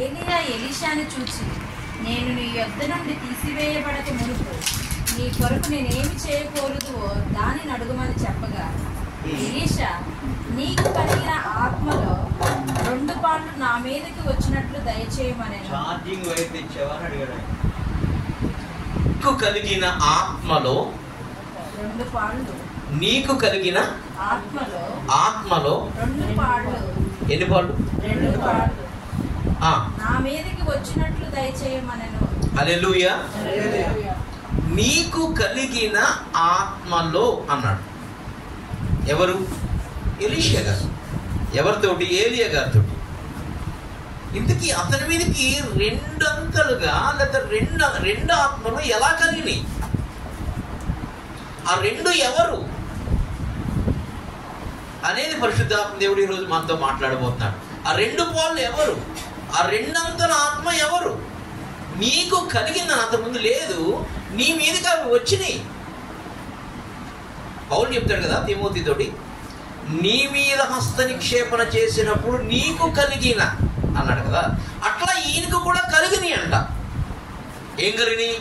ఏలీయా ఎలీషాను చూచి, నేను నీ యొద్ద నుండి తీసివేయబడక మునుపు నీ కొరకు నేనేమి చేయకూడదు దానిని అడుగుమని చెప్పగా, ఎలీషా, నీకు కలిగిన ఆత్మలో 2 పాళ్ళు నా మీదకి వచ్చినట్లు దయచేయమని. నీకు కలిగిన ఆత్మలో 2 పాళ్ళు, నీకు కలిగిన ఆత్మలో 2 పాళ్ళు, ఎన్ని పాళ్ళు? 2 పాళ్ళు నా మీదకి వచ్చినట్లు దయచేయమనెను. హల్లెలూయా. నీకు కలిగిన ఆత్మలో అన్నాడు. ఎవరు? ఎలీషా గారు. ఎవరితోటి? ఏలియా గారితో. ఇంతకీ అతని మీదకి 2 అంతలుగా లేదా 2 ఆత్మలు ఎలా కలిగినాయి? ఆ 2 ఎవరు అనేది పరిశుద్ధాత్మ దేవుడు ఈరోజు మనతో మాట్లాడబోతున్నాడు. ఆ 2 పాళ్ళు ఎవరు? ఆ 2 అంతల ఆత్మ ఎవరు? నీకు కలిగిందని అంత ముందు లేదు, నీ మీదకి అవి వచ్చినాయి. పౌలు చెప్తాడు కదా తిమోతితోటి, నీ మీద హస్త నిక్షేపణ చేసినప్పుడు నీకు కలిగిన అన్నాడు కదా. అట్లా ఈయనకు కూడా కలిగినాయి అంట. ఏం కలిగినాయి?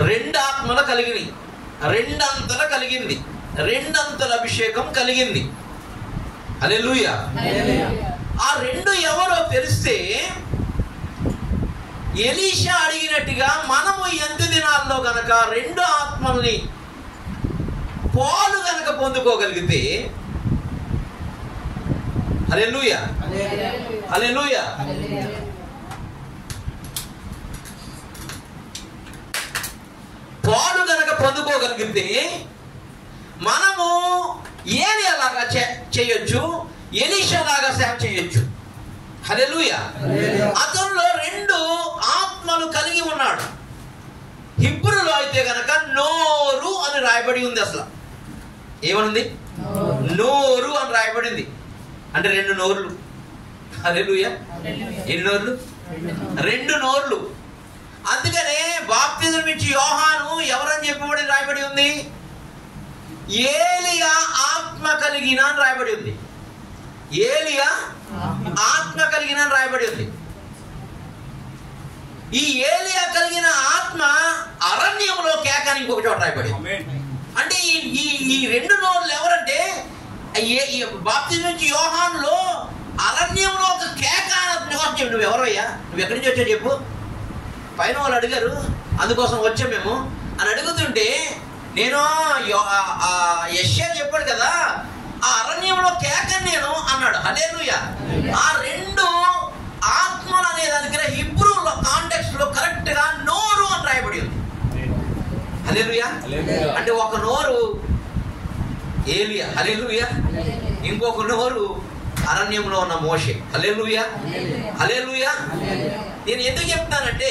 2 ఆత్మలు కలిగినాయి, 2 అంతల కలిగింది, 2 అంతల అభిషేకం కలిగింది. హల్లెలూయా. ఆ 2 ఎవరో తెలిస్తే, ఎలీషా అడిగినట్టుగా మనము ఎంత దినాల్లో గనక 2 ఆత్మల్ని పాలు గనక పొందుకోగలిగితే, హల్లెలూయా హల్లెలూయా, పాలు గనక పొందుకోగలిగితే మనము ఏలియాలాగా చేయొచ్చు, ఎలీషా లాగా సేవ చేయొచ్చు. హల్లెలూయా. అతనిలో 2 ఆత్మలు కలిగి ఉన్నాడు. హిబ్రూలో అయితే గనక నోరు అని రాయబడి ఉంది. అసలు ఏమనుంది? నోరు అని రాయబడింది. అంటే 2 నోర్లు. హల్లెలూయా. ఎన్ని నోర్లు? 2 నోర్లు. అందుకనే బాప్తిజం ఇచ్చి యోహాను ఎవరని చెప్పబడి రాయబడి ఉంది? ఏలియా ఆత్మ కలిగిన అని రాయబడి ఉంది. ఏలియా ఆత్మ కలిగిన అని రాయబడి ఉంది. ఈ ఏలియా కలిగిన ఆత్మ అరణ్యంలో కేక అని ఇంకొక చోట రాయబడి. అంటే ఈ 2 నోర్లు ఎవరంటే, బాప్తిజం ఇచ్చి యోహానులో అరణ్యంలో ఒక కేక నివాసం. నువ్వు ఎవరయ్యా, నువ్వు ఎక్కడి నుంచి వచ్చావు చెప్పు. పైన వాళ్ళు అడిగారు, అందుకోసం వచ్చాం మేము అని అడుగుతుంటే, నేను యెషయా చెప్పాడు కదా, ఆ అరణ్యంలో కేకని నేను అన్నాడు. హల్లెలూయా. ఆ 2 ఆత్మలు అనే దానికి హిబ్రూలో కాంటెక్స్ట్ లో కరెక్ట్ గా నోరు అని రాయబడి ఉంది. హల్లెలూయా. అంటే ఒక నోరు ఏలియా, హల్లెలూయా, ఇంకొక నోరు అరణ్యంలో ఉన్న మోషే. హల్లెలూయా హల్లెలూయా. నేను ఎందుకు చెప్తానంటే,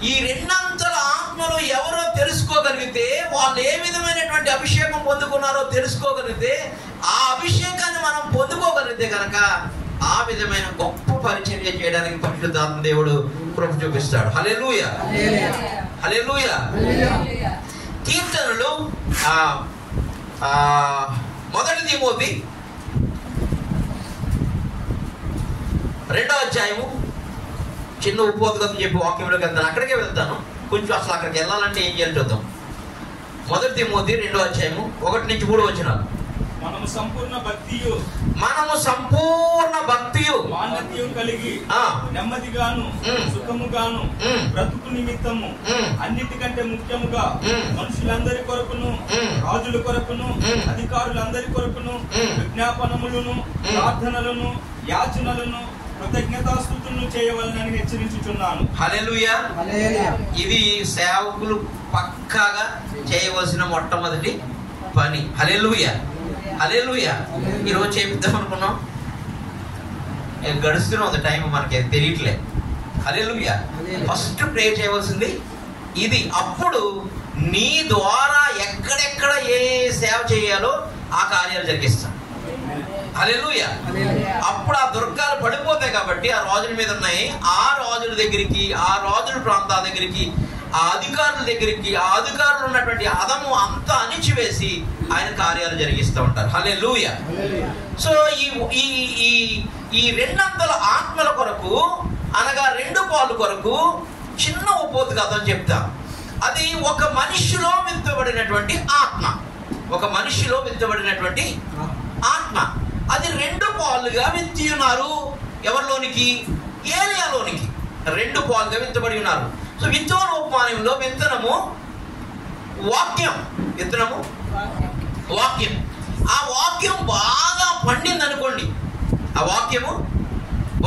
ఈ 2 అంతల ఆత్మలు ఎవరో తెలుసుకోగలిగితే, వాళ్ళు ఏ విధమైనటువంటి అభిషేకం పొందుకున్నారో తెలుసుకోగలిగితే, ఆ అభిషేకాన్ని మనం పొందుకోగలిగితే కనుక ఆ విధమైన గొప్ప పరిచర్య చేయడానికి పరిశుద్ధాత్మ దేవుడు కృప చూపిస్తాడు. హల్లెలూయా హల్లెలూయా. కీర్తనలు 1 తిమోతి 2వ అధ్యాయము. చిన్న ఉపోద్గతం చెప్పి వాక్యంలోకి వెళ్తాను, అక్కడికే వెళ్తాను. కొంచెం అసలు అక్కడికి వెళ్ళాలంటే ఏం చేయాలి చూద్దాం. 1 తిమోతి 2వ అధ్యాయము 1 నుంచి 3 వచనాలు. మనము సంపూర్ణ భక్తియు మాన్యతయు కలిగి నెమ్మదిగాను సుఖముగాను బ్రతుకు నిమిత్తము అన్నిటికంటే ముఖ్యముగా మనుషులందరి కొరకును రాజుల కొరకును అధికారులందరి కొరకును విజ్ఞాపనములను ప్రార్థనలను యాచనలను కృతజ్ఞతాస్తుతులను చేయవలనని హెచ్చరించుచున్నాను. హల్లెలూయా. ఇది సేవకులు పక్కాగా చేయవలసిన మొట్టమొదటి పని. హల్లెలూయా హల్లెలూయా. ఈరోజు చేపిద్దాం అనుకున్నాం, గడుస్తూనే ఉంది టైం, మనకి తెలియట్లేదు. హల్లెలూయా. ఫస్ట్ ప్రే చేయవలసింది ఇది. అప్పుడు నీ ద్వారా ఎక్కడెక్కడ ఏ సేవ చేయాలో ఆ కార్యాలు జరిగిస్తాను. హల్లెలూయా. అప్పుడు ఆ దుర్గాలు పడిపోతాయి కాబట్టి ఆ రాజుల మీద ఉన్నాయి. ఆ రాజుల దగ్గరికి, ఆ రాజుల ప్రాంతాల దగ్గరికి, ఆ అధికారుల దగ్గరికి, ఆ అధికారులు ఉన్నటువంటి అదము అంతా అణిచివేసి ఆయన కార్యాలు జరిగిస్తూ ఉంటారు. హల్లెలూయా. సో ఈ 2 అంతల ఆత్మల కొరకు అనగా వాళ్ళ కొరకు చిన్న ఉపోద్ఘాతం చెప్తా. అది ఒక మనిషిలో విత్తబడినటువంటి ఆత్మ, ఒక మనిషిలో విత్తబడినటువంటి ఆత్మ. అది 2 పాలుగా విత్తి ఉన్నారు. ఎవరిలోనికి? ఏలియాలోనికి 2 పాలుగా విత్తబడి ఉన్నారు. సో విత్తన ఉపమానంలో విత్తనము వాక్యం, విత్తనము వాక్యం. ఆ వాక్యం బాగా పండింది అనుకోండి, ఆ వాక్యము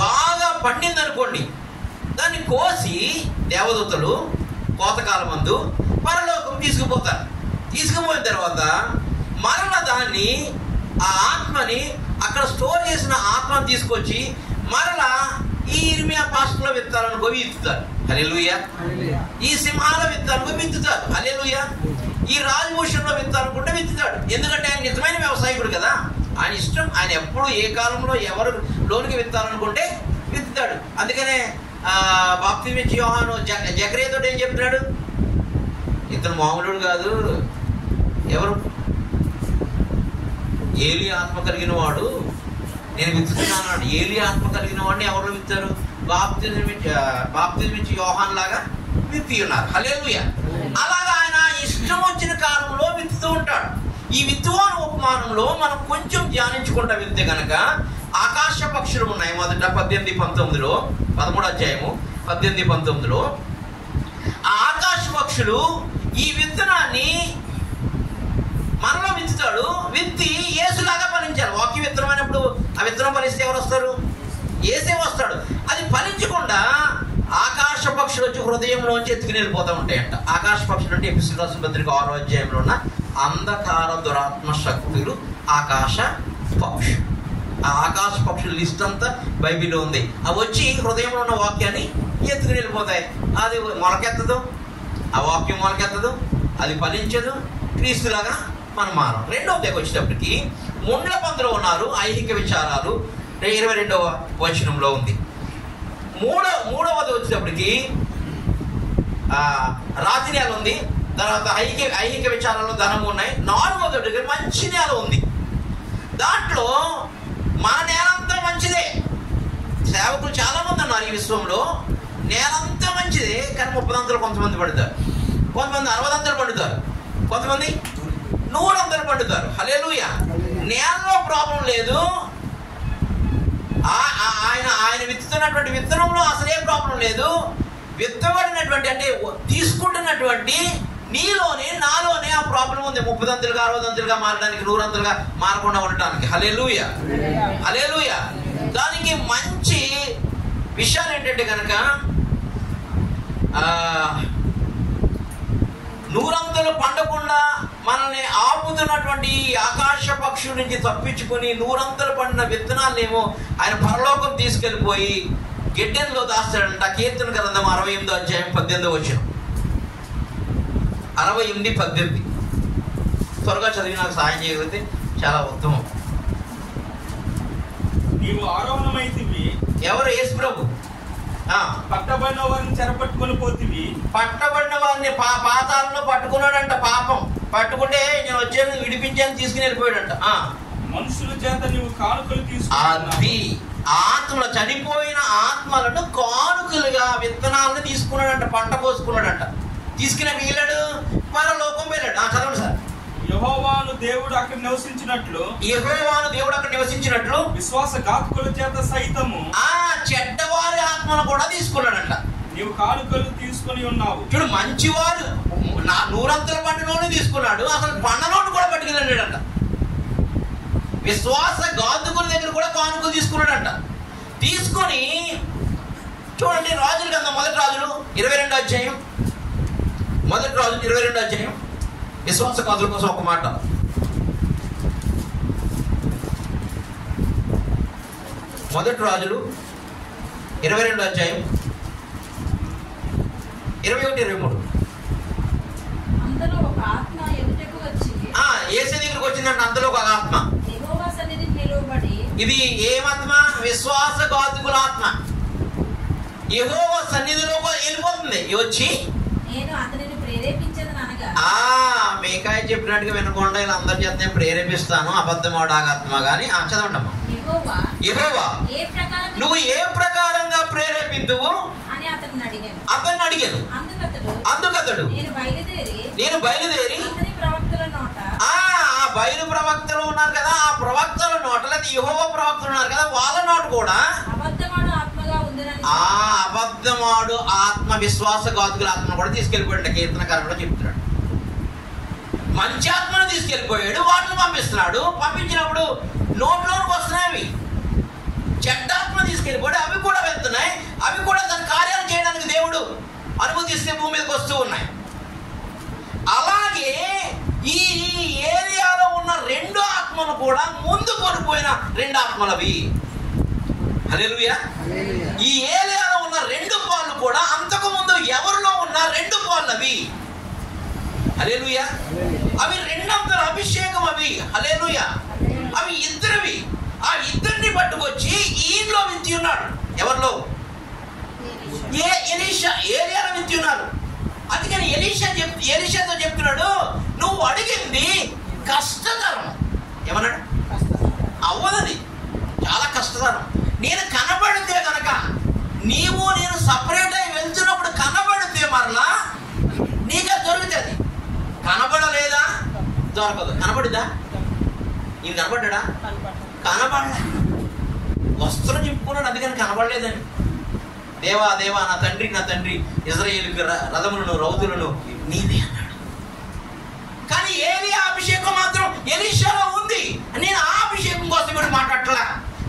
బాగా పండింది అనుకోండి, దాన్ని కోసి దేవదూతలు కోతకాలం మందు పరలోకం తీసుకుపోతారు. తీసుకుపోయిన తర్వాత మరలా దాన్ని, ఆ ఆత్మని, అక్కడ స్టోర్ చేసిన ఆత్మను తీసుకొచ్చి మరలా ఈ ఇర్మియా పాస్టర్లో విత్తాలనుకో విత్తుతారు. హల్లెలూయా. ఈ సింహాల విత్తాలనుకో విత్తుతారు. హల్లెలూయా. ఈ రాజభూషణలో విత్తాలనుకుంటే విత్తుతాడు. ఎందుకంటే ఆయన నిజమైన వ్యవసాయకుడు కదా, ఆయన ఇష్టం. ఆయన ఎప్పుడు ఏ కాలంలో ఎవరు లోనికి విత్తాలనుకుంటే విత్తుతాడు. అందుకనే బాప్తిస్మం యోహాను జకరియతో ఏం చెప్తున్నాడు? ఇతను మామూలుడు కాదు, ఎవరు? ఏలి ఆత్మ కలిగిన వాడు, నేను విత్తుతున్నాను. ఏలి ఆత్మ కలిగిన వాడిని ఎవరు విత్తారు? బాప్తిస్మం యోహాను లాగా విత్తి ఉన్నారు. హల్లెలూయా. అలాగా ఆయన ఇష్టం వచ్చిన కాలంలో విత్తుతూ ఉంటాడు. ఈ విత్తువాన ఉపమానంలో మనం కొంచెం ధ్యానించుకుంటా వెళ్తే కనుక ఆకాశ పక్షులు ఉన్నాయి. మొదట 18-19లో, 13వ అధ్యాయము 18-19లో ఆ ఆకాశ పక్షులు ఈ విత్తనాన్ని మనలో విత్తుతాడు. విత్తి యేసులాగా ఫలించారు. వాక్య విత్తనం అయినప్పుడు ఆ విత్తనం ఫలిస్తే ఎవరు వస్తారు? యేసే వస్తాడు. అది ఫలించకుండా ఆకాశ పక్షులు వచ్చి హృదయంలోంచి ఎత్తుకుని వెళ్ళిపోతూ ఉంటాయంట. ఆకాశ పక్షులు అంటే ఎఫెసీయుల రాసిన పత్రిక 6వ అధ్యాయంలో ఉన్న అంధకార దురాత్మ శక్తులు ఆకాశ పక్షులు. ఆ ఆకాశ పక్షుల లిస్ట్ అంతా బైబిల్లో ఉంది. అవి వచ్చి హృదయంలో ఉన్న వాక్యాన్ని ఎత్తుకుని వెళ్ళిపోతాయి. అది మొలకెత్తదు, ఆ వాక్యం మొలకెత్తదు, అది ఫలించదు, క్రీస్తులాగా మనం మారం. 2వ దగ్గర వచ్చేటప్పటికి ముండ్ల పందులో ఉన్నారు ఐహిక విచారాలు, 22వ వచనంలో ఉంది. మూడవది వచ్చేటప్పటికి రాతి నేల ఉంది. తర్వాత ఐహిక విచారాలు ధనము ఉన్నాయి. 4వది మంచి నేల ఉంది. దాంట్లో మన నేలంతా మంచిదే. సేవకులు చాలా మంది ఉన్నారు ఈ విశ్వంలో. నేలంతా మంచిదే, కానీ 30 అంతలు కొంతమంది పడుతారు, కొంతమంది 60 అంతలు పండుతారు, కొంతమంది 100 అంతలు పండుతారు. హల్లెలూయా. నేలలో ప్రాబ్లం లేదు. ఆయన విత్తుతున్నటువంటి విత్తనంలో అసలే ప్రాబ్లం లేదు. విత్తబడినటువంటి అంటే తీసుకుంటున్నటువంటి నీలోనే నాలోనే ఆ ప్రాబ్లం ఉంది. 30 అంతలుగా 60 అంతలుగా మారడానికి, 100 అంతలుగా మారకుండా ఉండటానికి. హల్లెలూయా. హల్లెలూయా. దానికి మంచి విషయాలు ఏంటంటే కనుక 100 అంతలు పండకుండా మనల్ని ఆపుతున్నటువంటి ఆకాశ పక్షుల నుంచి తప్పించుకొని 100 అంతలు పండిన విత్తనాలనేమో ఆయన పరలోకం తీసుకెళ్ళిపోయి గిడ్డెల్లో దాస్తాడంట. కీర్తన గ్రంథం 68వ అధ్యాయం 18వ వచనం. 68:18 త్వరగా చదివి నాకు సాయం చేయగలిగితే చాలా ఉత్తమం. నీవు ఆరోహణమైతివి. ఎవరు? యేసు ప్రభు. పట్టబడిన వారిని చెరపట్టుకొని పోతివి. పట్టబడిన వారిని పాతాళంలో పట్టుకున్నాడంట. పాపం పట్టుకుంటే నేను వచ్చాను విడిపించాను తీసుకుని వెళ్ళిపోయాడంట. మనుషుల చేత నీవు కానుకలు అది ఆత్మ చనిపోయిన ఆత్మలను కానుకలుగా విత్తనాలను తీసుకున్నాడంట, పంట పోసుకున్నాడంట. తీసుకుని వెళ్ళాడు, పరలోకం వెళ్ళాడు. చదవండి సార్. యెహోవాను దేవుడు అక్కడ నివసించినట్లు విశ్వాసఘాతకుల చేత సైతము చెడ్డవారి ఆత్మను కూడా తీసుకున్నాడంట. నీవు కానుకలు తీసుకొని ఉన్నావు. చూడు, మంచివారు 100 అంతల పండులోనే తీసుకున్నాడు, అసలు పండలోను కూడా పట్టుకెళ్ళాడంట. విశ్వాసఘాతకుల దగ్గర కూడా కానుకలు తీసుకున్నాడంట. తీసుకొని చూడండి, రాజుల గ్రంథం 1 రాజులు 22వ అధ్యాయం, 1 రాజులు 22వ అధ్యాయం. విశ్వాసఘాతుల కోసం ఒక మాట. 1 రాజులు 22వ అధ్యాయం 21-23. అందులో ఒక ఆత్మ ఎదుటకు వచ్చి యేసు దగ్గరికి వచ్చిందంటే అందులో ఒక ఆత్మ యెహోవా సన్నిధికి నిలువబడి. ఇది ఏమాత్మ? విశ్వాసఘాతుకుల ఆత్మ. యెహోవా సన్నిధిలో వెళ్ళిపోతుంది. వచ్చి నేను అతనిని ప్రేరేపించదని అనగా, మేకాయ చెప్పినట్టుగా వినకుండా ఇలా అందరి చేత నేను ప్రేరేపిస్తాను అబద్ధమాడాగాత్మ గాని. చదవండమ్మా. యెహోవా నువ్వు ఏ ప్రకారంగా ప్రేరేపింతువు అని అడిగాను. అందుకతడు నేను బయలుదేరి ఆ బయలు ప్రవక్తలు ఉన్నారు కదా, ఆ ప్రవక్తల నోట లేదా యెహోవా ప్రవక్తలు ఉన్నారు కదా, వాళ్ళ నోట కూడా ఆ అబద్ధమాడు ఆత్మ, విశ్వాసఘాతుకుల ఆత్మను కూడా తీసుకెళ్ళిపోయాడు. కీర్తనకారుడు కూడా చెప్తున్నాడు. మంచి ఆత్మను తీసుకెళ్ళిపోయాడు, వాటిని పంపిస్తున్నాడు. పంపించినప్పుడు నోట్లోకి వస్తున్నాయి అవి. చెడ్డాత్మ తీసుకెళ్ళిపోయాడు, అవి కూడా వెళ్తున్నాయి. అవి కూడా తన కార్యాలు చేయడానికి దేవుడు అనుమతిస్తే భూమి మీదకి వస్తూ ఉన్నాయి. అలాగే ఈ ఏరియాలో ఉన్న రెండు ఆత్మలు కూడా ముందు కొనిపోయిన రెండు ఆత్మలవి. హల్లెలూయా. ఈ ఏరియాలో ఉన్న రెండు పాళ్ళు కూడా అంతకు ముందు ఎవరిలో ఉన్న రెండు పాళ్ళవి. హల్లెలూయా. అవి రెండంతల అభిషేకం అవి. హల్లెలూయా. అవి ఇద్దరివి. ఆ ఇద్దరిని పట్టుకొచ్చి ఈయనలో వింతి ఉన్నాడు. ఎవరిలో? ఎలీషా ఏరియాలో వింతి ఉన్నారు. అందుకని ఎలీషాతో చెప్తున్నాడు, నువ్వు అడిగింది కష్టతరం. ఏమన్నాడు? అవ్వదది, చాలా కష్టతరం. నేను కనబడితే కనుక, నీవు నేను సపరేట్ అయి వెళ్తున్నప్పుడు కనబడితే మరలా నీకే దొరుకుతుంది. కనబడలేదా? దొరకదు. కనబడిద్దా? ఈయన కనబడ్డా? కనబడలే. వస్త్రం చెప్పుకున్నాడు, అందుకని కనబడలేదని. దేవా దేవా నా తండ్రి ఇజ్రాయేలుకి రథములను రౌతులను నీవే అన్నాడు. కానీ ఏలియా అభిషేకం మాత్రం ఎలీషాలో ఉంది. నేను ఆ అభిషేకం కోసం కూడా మాట్లాడట్లా.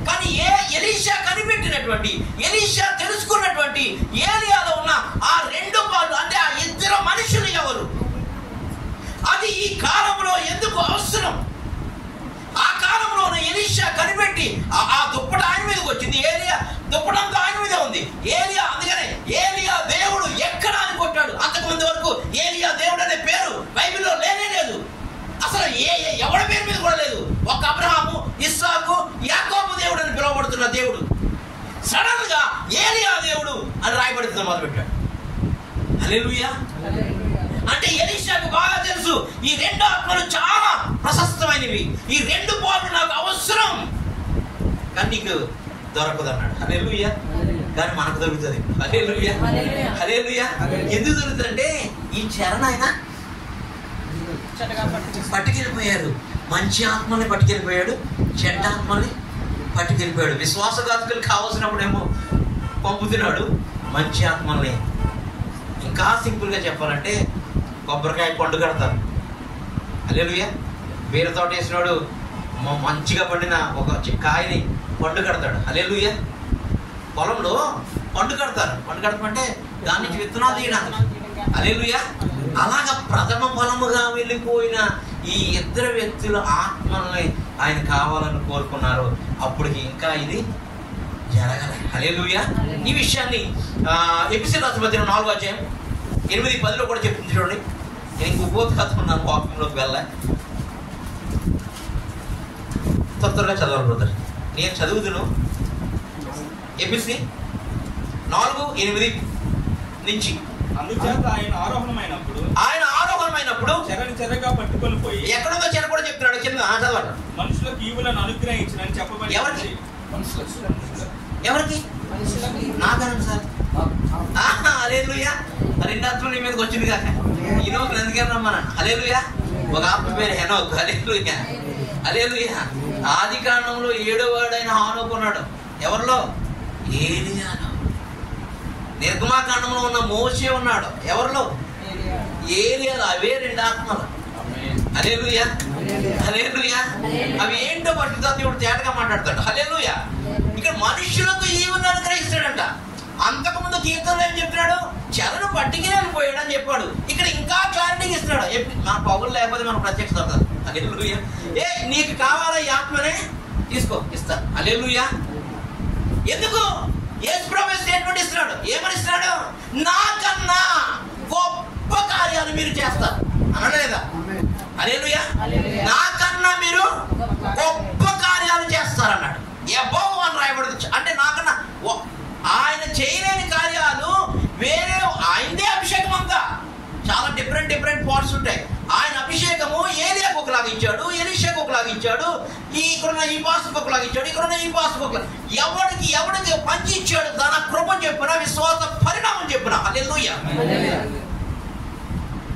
కానీ ఎలీషా కనిపెట్టినటువంటి, ఎలీషా తెలుసుకున్నటువంటి ఏలియాలో ఉన్న ఆ రెండు పాలు, అంటే ఆ ఇద్దరు మనుషులు ఎవరు, అది ఈ కాలంలో ఎందుకు అవసరం? ఆ కాలంలో ఎలీషా కనిపెట్టి ఆ దుప్పటి ఆయన మీదకి వచ్చింది. ఏలియా దుప్పటంతా ఆయన మీదే ఉంది. ఏలియా, అందుకనే ఏలియా దేవుడు ఎక్కడ అని కొట్టాడు. అంతకుముందు వరకు ఏలియా దేవుడు అనే పేరు బైబిల్లో లేనే లేదు. అసలు ఎవరి పేరు మీద కూడా లేదు. ఒక అబ్రహాము, ఇస్సాకు, యాకోబు దేవుడు అని పిలువబడుతున్న దేవుడు సడన్ గా ఏలియా దేవుడు అని రాయబడుతున్న మొదలుపెట్టాడు. హల్లెలూయా. అంటే ఎలీషాకు బాగా తెలుసు, ఈ రెండు ఆత్మలు చాలా ప్రశస్తమైనవి, ఈ రెండు పాలు నాకు అవసరం, కానీ నీకు దొరకదు అన్నాడు. హల్లెలూయా. కానీ మనకు దొరుకుతుంది. హల్లెలూయా. హల్లెలూయా. ఎందుకు దొరుకుతుంది అంటే ఈ చరణ ఆయన పట్టుకెళ్ళిపోయారు. మంచి ఆత్మల్ని పట్టుకెళ్ళిపోయాడు, చెడ్డ ఆత్మల్ని పట్టుకెళ్ళిపోయాడు. విశ్వాసఘాతుకులు కావాల్సినప్పుడేమో పంపుతున్నాడు, మంచి ఆత్మల్ని. ఇంకా సింపుల్గా చెప్పాలంటే కొబ్బరికాయ పండు కడతారు. హల్లెలూయా. బీర తోట వేసినాడు మంచిగా పండిన ఒక కాయని పండు కడతాడు. హల్లెలూయా. పొలంలో పండు కడతారు. పండు కడతామంటే దాని నుంచి విత్తనాలు తీయడానికి. హల్లెలూయా. అలాగా ప్రథమ ఫలముగా వెళ్ళిపోయిన ఈ ఇద్దరు వ్యక్తుల ఆత్మల్ని ఆయన కావాలని కోరుకున్నారు. అప్పటికి ఇంకా ఇది జరగలే. హల్లెలూయా. ఈ విషయాన్ని ఎఫెసీయుల రాసిన పత్రిక 4వ అధ్యాయం 8-10 కూడా చెప్తుంది. చూడండి, నేను ఇంక ఉపోద్ఘాతున్నాను, వాక్యంలోకి వెళ్ళా. త్వరగా చదవాలి బ్రదర్, నేను చదువుతును. ఎఫెసీ 4:8 నుంచి. అందుచేత ఆయన ఆరోహణమైనప్పుడు చెరగా పట్టుకొని పోయి, ఎక్కడో చెర కూడా చెప్తున్నాడు. కింద చదవండి. మనుషులకు ఈవులను అనుగ్రహించిన చెప్పబడి. ఎవరికి? నాకనండి సార్. హల్లెలూయా. రెండు ఆత్మలు నీ మీదకి వచ్చింది కాక ఈనోకు ఎందుకని రమ్మన్నాను. హల్లెలూయా. ఒక ఆత్మ పేరు హెనోక్. హల్లెలూయా. హల్లెలూయా. ఆది కాండంలో 7వ వాడైన హానోకు ఉన్నాడు. ఎవరిలో? ఏలియాలో. నిర్గమాకాండంలో ఉన్న మోషే ఉన్నాడు. ఎవరిలో? ఏలియాలో. అవే రెండు ఆత్మలు. హల్లెలూయా. హల్లెలూయా. అవి ఏంటో పరిశుద్ధ దేవుడు తేటగా మాట్లాడతాడు. హల్లెలూయా. ఇక్కడ మనుషులకు ఈవును అనుగ్రహిస్తాడంట. అంతకుముందు కీర్తనలో ఏం చెప్తున్నాడు? చెరను పట్టుకుని వెళ్ళిపోయాడు అని చెప్పాడు. ఇక్కడ ఇంకా క్లారిటీ ఇస్తున్నాడు. మన పౌరులు లేకపోతే మనం ప్రత్యక్షత అవుతాం. హల్లెలూయా. నీకు కావాలా ఈ ఆత్మనే? తీసుకో, ఇస్తా. హల్లెలూయా. ఎందుకు? యేసుప్రభు స్టేట్మెంట్ ఇస్తున్నాడు. ఏమని ఇస్తున్నాడు? నాకన్నా గొప్ప కార్యాలు మీరు చేస్తారు అనలేదా? హల్లెలూయా. నాకన్నా మీరు గొప్ప కార్యాలు చేస్తారన్నాడు. అబోవ్ అని రాయబడుతుంది. అంటే నాకన్నా ఆయన చేయలేని కార్యాలు వేరే, ఆయనదే అభిషేకం అంతా చాలా డిఫరెంట్ పార్ట్స్ ఉంటాయి. ఆయన అభిషేకము ఏలియాకు ఒకలాగా ఇచ్చాడు, ఎలీషాకు ఒకలాగా ఇచ్చాడు, ఇక్కడున్న ఈ పాస్టర్కి ఒకలాగా ఇచ్చాడు, ఇక్కడున్న ఈ పాస్టర్కి ఒకలాగా. ఎవడికి పంచి ఇచ్చాడు తన కృప చెప్పున, విశ్వాస పరిణామం చెప్పున. హల్లెలూయా.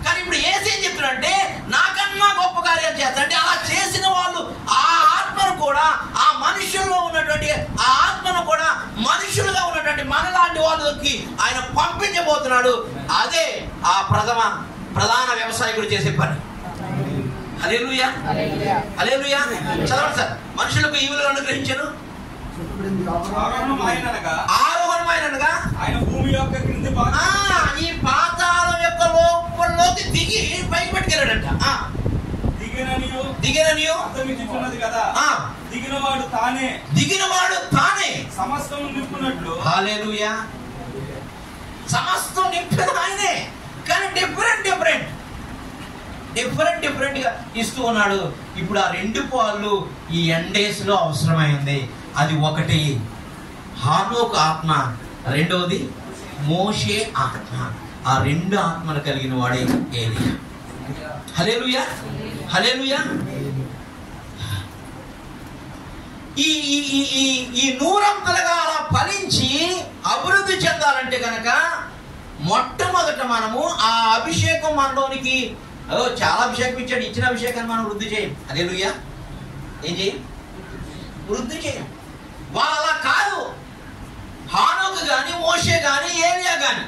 కానీ ఇప్పుడు యేసు ఏం చెప్తున్నాడంటే నాకన్నా గొప్ప కార్యాలు చేస్తాడంటే అలా చేసిన వాళ్ళు ఆ ఆత్మను కూడా ఆ మనుషుల్లో ఉన్నటువంటి ఆ ఆత్మను కూడా మనుషులుగా ఉన్నటువంటి మనలాంటి వాళ్ళకి ఆయన పంపించబోతున్నాడు. అదే ఆ ప్రధాన వ్యవసాయకుడు చేసే పని. హల్లెలూయా. హల్లెలూయా. చదవండి సార్. మనుషులకు ఈవులను అనుగ్రహించను. ఆరోహణమైనగా ఆయన భూమి యొక్క క్రింది ఈ పాతాళం యొక్క లోపలిలోకి దిగి పైకి పట్టుకెళ్ళాడంట. దిగిననియు అర్థమిచ్చుచున్నది కదా. దిగినవాడు తానే సమస్తం నింపునట్లు. హల్లెలూయా. సమస్తం నింపేది ఆయనే, కానీ డిఫరెంట్ గా ఇస్తూ ఉన్నాడు. ఇప్పుడు ఆ 2 పాలు ఈ ఎండేస్లో అవసరమైంది. అది ఒకటి హానోకు ఆత్మ, రెండవది మోషే ఆత్మ. ఆ 2 ఆత్మలు కలిగిన వాడే ఏలియా. హల్లెలూయా. హల్లెలూయా. ఈ నూరంతలుగా అలా ఫలించి అభివృద్ధి చెందాలంటే కనుక మొట్టమొదట మనము ఆ అభిషేకం మనలోనికి చాలా అభిషేకం ఇచ్చాడు. ఇచ్చిన అభిషేకాన్ని మనం వృద్ధి చేయం. హల్లెలూయా. ఏం చేయం? వృద్ధి చేయం. వాళ్ళు అలా కాదు. హానోకు కానీ మోషే కానీ ఏలియా కానీ,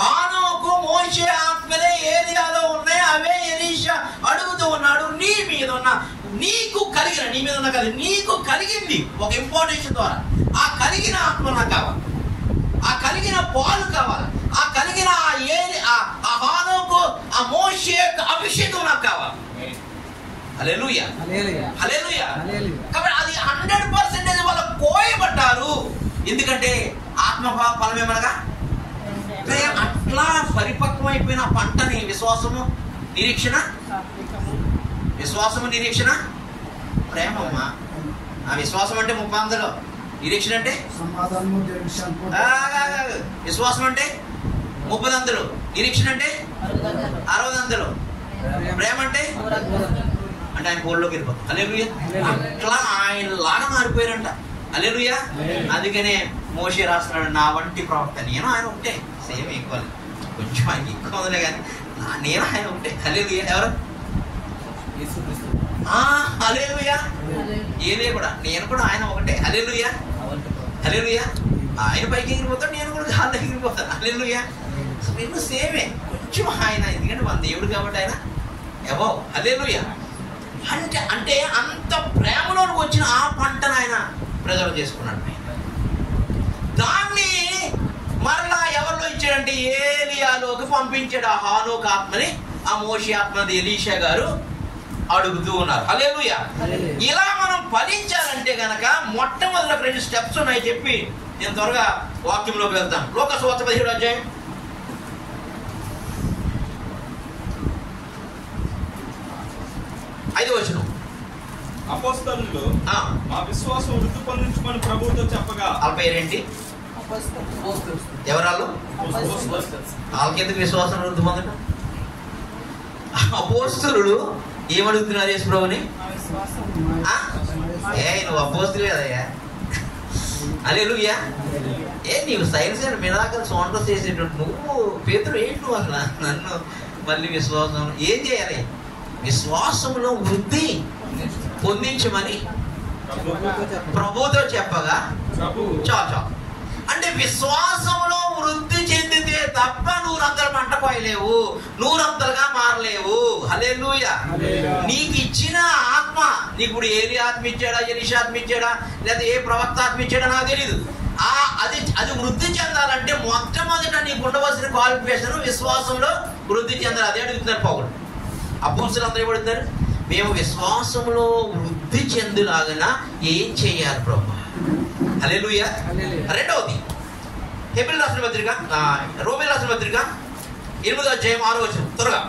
హానోకు మోషే ఆత్మలే ఏలియాలో ఉన్నాయి. అవే ఎలీషా అడుగుతూ ఉన్నాడు. నీ మీద ఉన్న నీకు కలిగిన నీ మీద ఉన్న కలిగి నీకు కలిగింది ఒక ఇంపార్టెన్స్ ద్వారా. ఆ కలిగిన ఆత్మ నాకు కావాలి, ఆ కలిగిన పాలు కావాలి, ఆ కలిగిన ఆ హానోకు ఆ మోషే యొక్క అభిషేకం నాకు కావాలి. హల్లెలూయా. హల్లెలూయా. కాబట్టి అది 100% వాళ్ళు కోయబడ్డారు. ఎందుకంటే ఆత్మ ఫలం ఏమనగా అట్లా పరిపక్వమైపోయిన పంటని విశ్వాసము నిరీక్షణ ప్రేమమ్మా. ఆ విశ్వాసం అంటే 30 నిరీక్షణ అంటే విశ్వాసం అంటే 30 నిరీక్షణ అంటే 60. ప్రేమ అంటే ఆయన కోళ్ళలోకి వెళ్ళిపోతాం. హల్లెలూయా. అట్లా ఆయన లాగా మారిపోయారంట. హల్లెలూయా. అందుకనే మోషే రాస్తున్నాడు, నా వంటి ప్రవక్త నేను ఆయన ఉంటే సేమ్ ఈక్వల్, కొంచెం ఆయన ఎక్కువ ఉందిలే కానీ నేను ఆయన ఉంటే. హల్లెలూయా. ఎవరు? హల్లెలూయా. ఏలే కూడా నేను కూడా ఆయన ఒకటే. హల్లెలూయా. హల్లెలూయా. ఆయన పైకి ఎగిరిపోతాడు, నేను కూడా గాల్లో ఎగిరిపోతాను. హల్లెలూయా. రెండు సేమే, కొంచెం ఆయన, ఎందుకంటే మన దేవుడు కాబట్టి ఆయన ఎవో. హల్లెలూయా. అంటే అంత ప్రేమలోకి వచ్చిన ఆ పంటను ఆయన ప్రిజర్వ్ చేసుకున్నాడు. దాన్ని మరలా ఎవరిలో ఇచ్చాడంటే ఏలియాలోకి పంపించాడు. ఆ హానోకు ఆత్మని ఆ మోషే ఆత్మది ఎలీషా గారు అడుగుతూ ఉన్నారు. హల్లెలూయా. ఇలా మనం ఫలించాలంటే గనక మొట్టమొదటి 2 స్టెప్స్ ఉన్నాయి చెప్పి నేను త్వరగా వాక్యంలోకి వెళ్తాను. లోక సువార్త 17వ అధ్యాయం 5వ వచనం. అపోస్తలులు మా విశ్వాసం వృద్ధి పొందించుకొని ప్రభువుతో చెప్పగా. వాళ్ళ పేరేంటి? ఎవరాళ్ళు? వాళ్ళకెందుకు విశ్వాసం వృద్ధి పొందడం? అపోస్తలులు ఏమడుగుతున్నారు యేసు ప్రభుని? నువ్వు అపోస్తలు కదయ్యా. హల్లెలూయా. నీవు సైన్స్ అండ్ మిరాకిల్స్ వండర్స్ చేసేటట్టు నువ్వు పేతురు ఏంటి? నువ్వు అసలు నన్ను మళ్ళీ విశ్వాసం ఏం చేయాలి? విశ్వాసంలో వృద్ధి పొందించమని ప్రభుతో చెప్పగా చాలు. అంటే విశ్వాసంలో వృద్ధి చెందితే తప్ప నూరంతలు పంట పోయలేవు, నూరంతలుగా మారలేవు. హల్లెలూయా. నీకు ఇచ్చిన ఆత్మ, నీకు ఇప్పుడు ఏలి ఆత్మ ఇచ్చాడా, ఎలీషా ఆత్మ ఇచ్చాడా, లేదా ఏ ప్రవక్త ఆత్మ ఇచ్చాడా నాకు తెలీదు. అది వృద్ధి చెందాలంటే మొట్టమొదట నీకు ఉండవలసిన క్వాలిఫికేషన్ విశ్వాసంలో వృద్ధి చెందాలి. అదే అడుగుతున్నారు పౌలు. అపోస్తలులు అందరూ ఏమడుగుతారు? మేము విశ్వాసంలో వృద్ధి చెందులాగా ఏం చేయాలి ప్రభు? హల్లెలూయా. రెండవది హెబ్రీ రాసిన పత్రిక, రోమీ రాసిన పత్రిక 8వ అధ్యాయం 6వ వచనం. త్వరగా.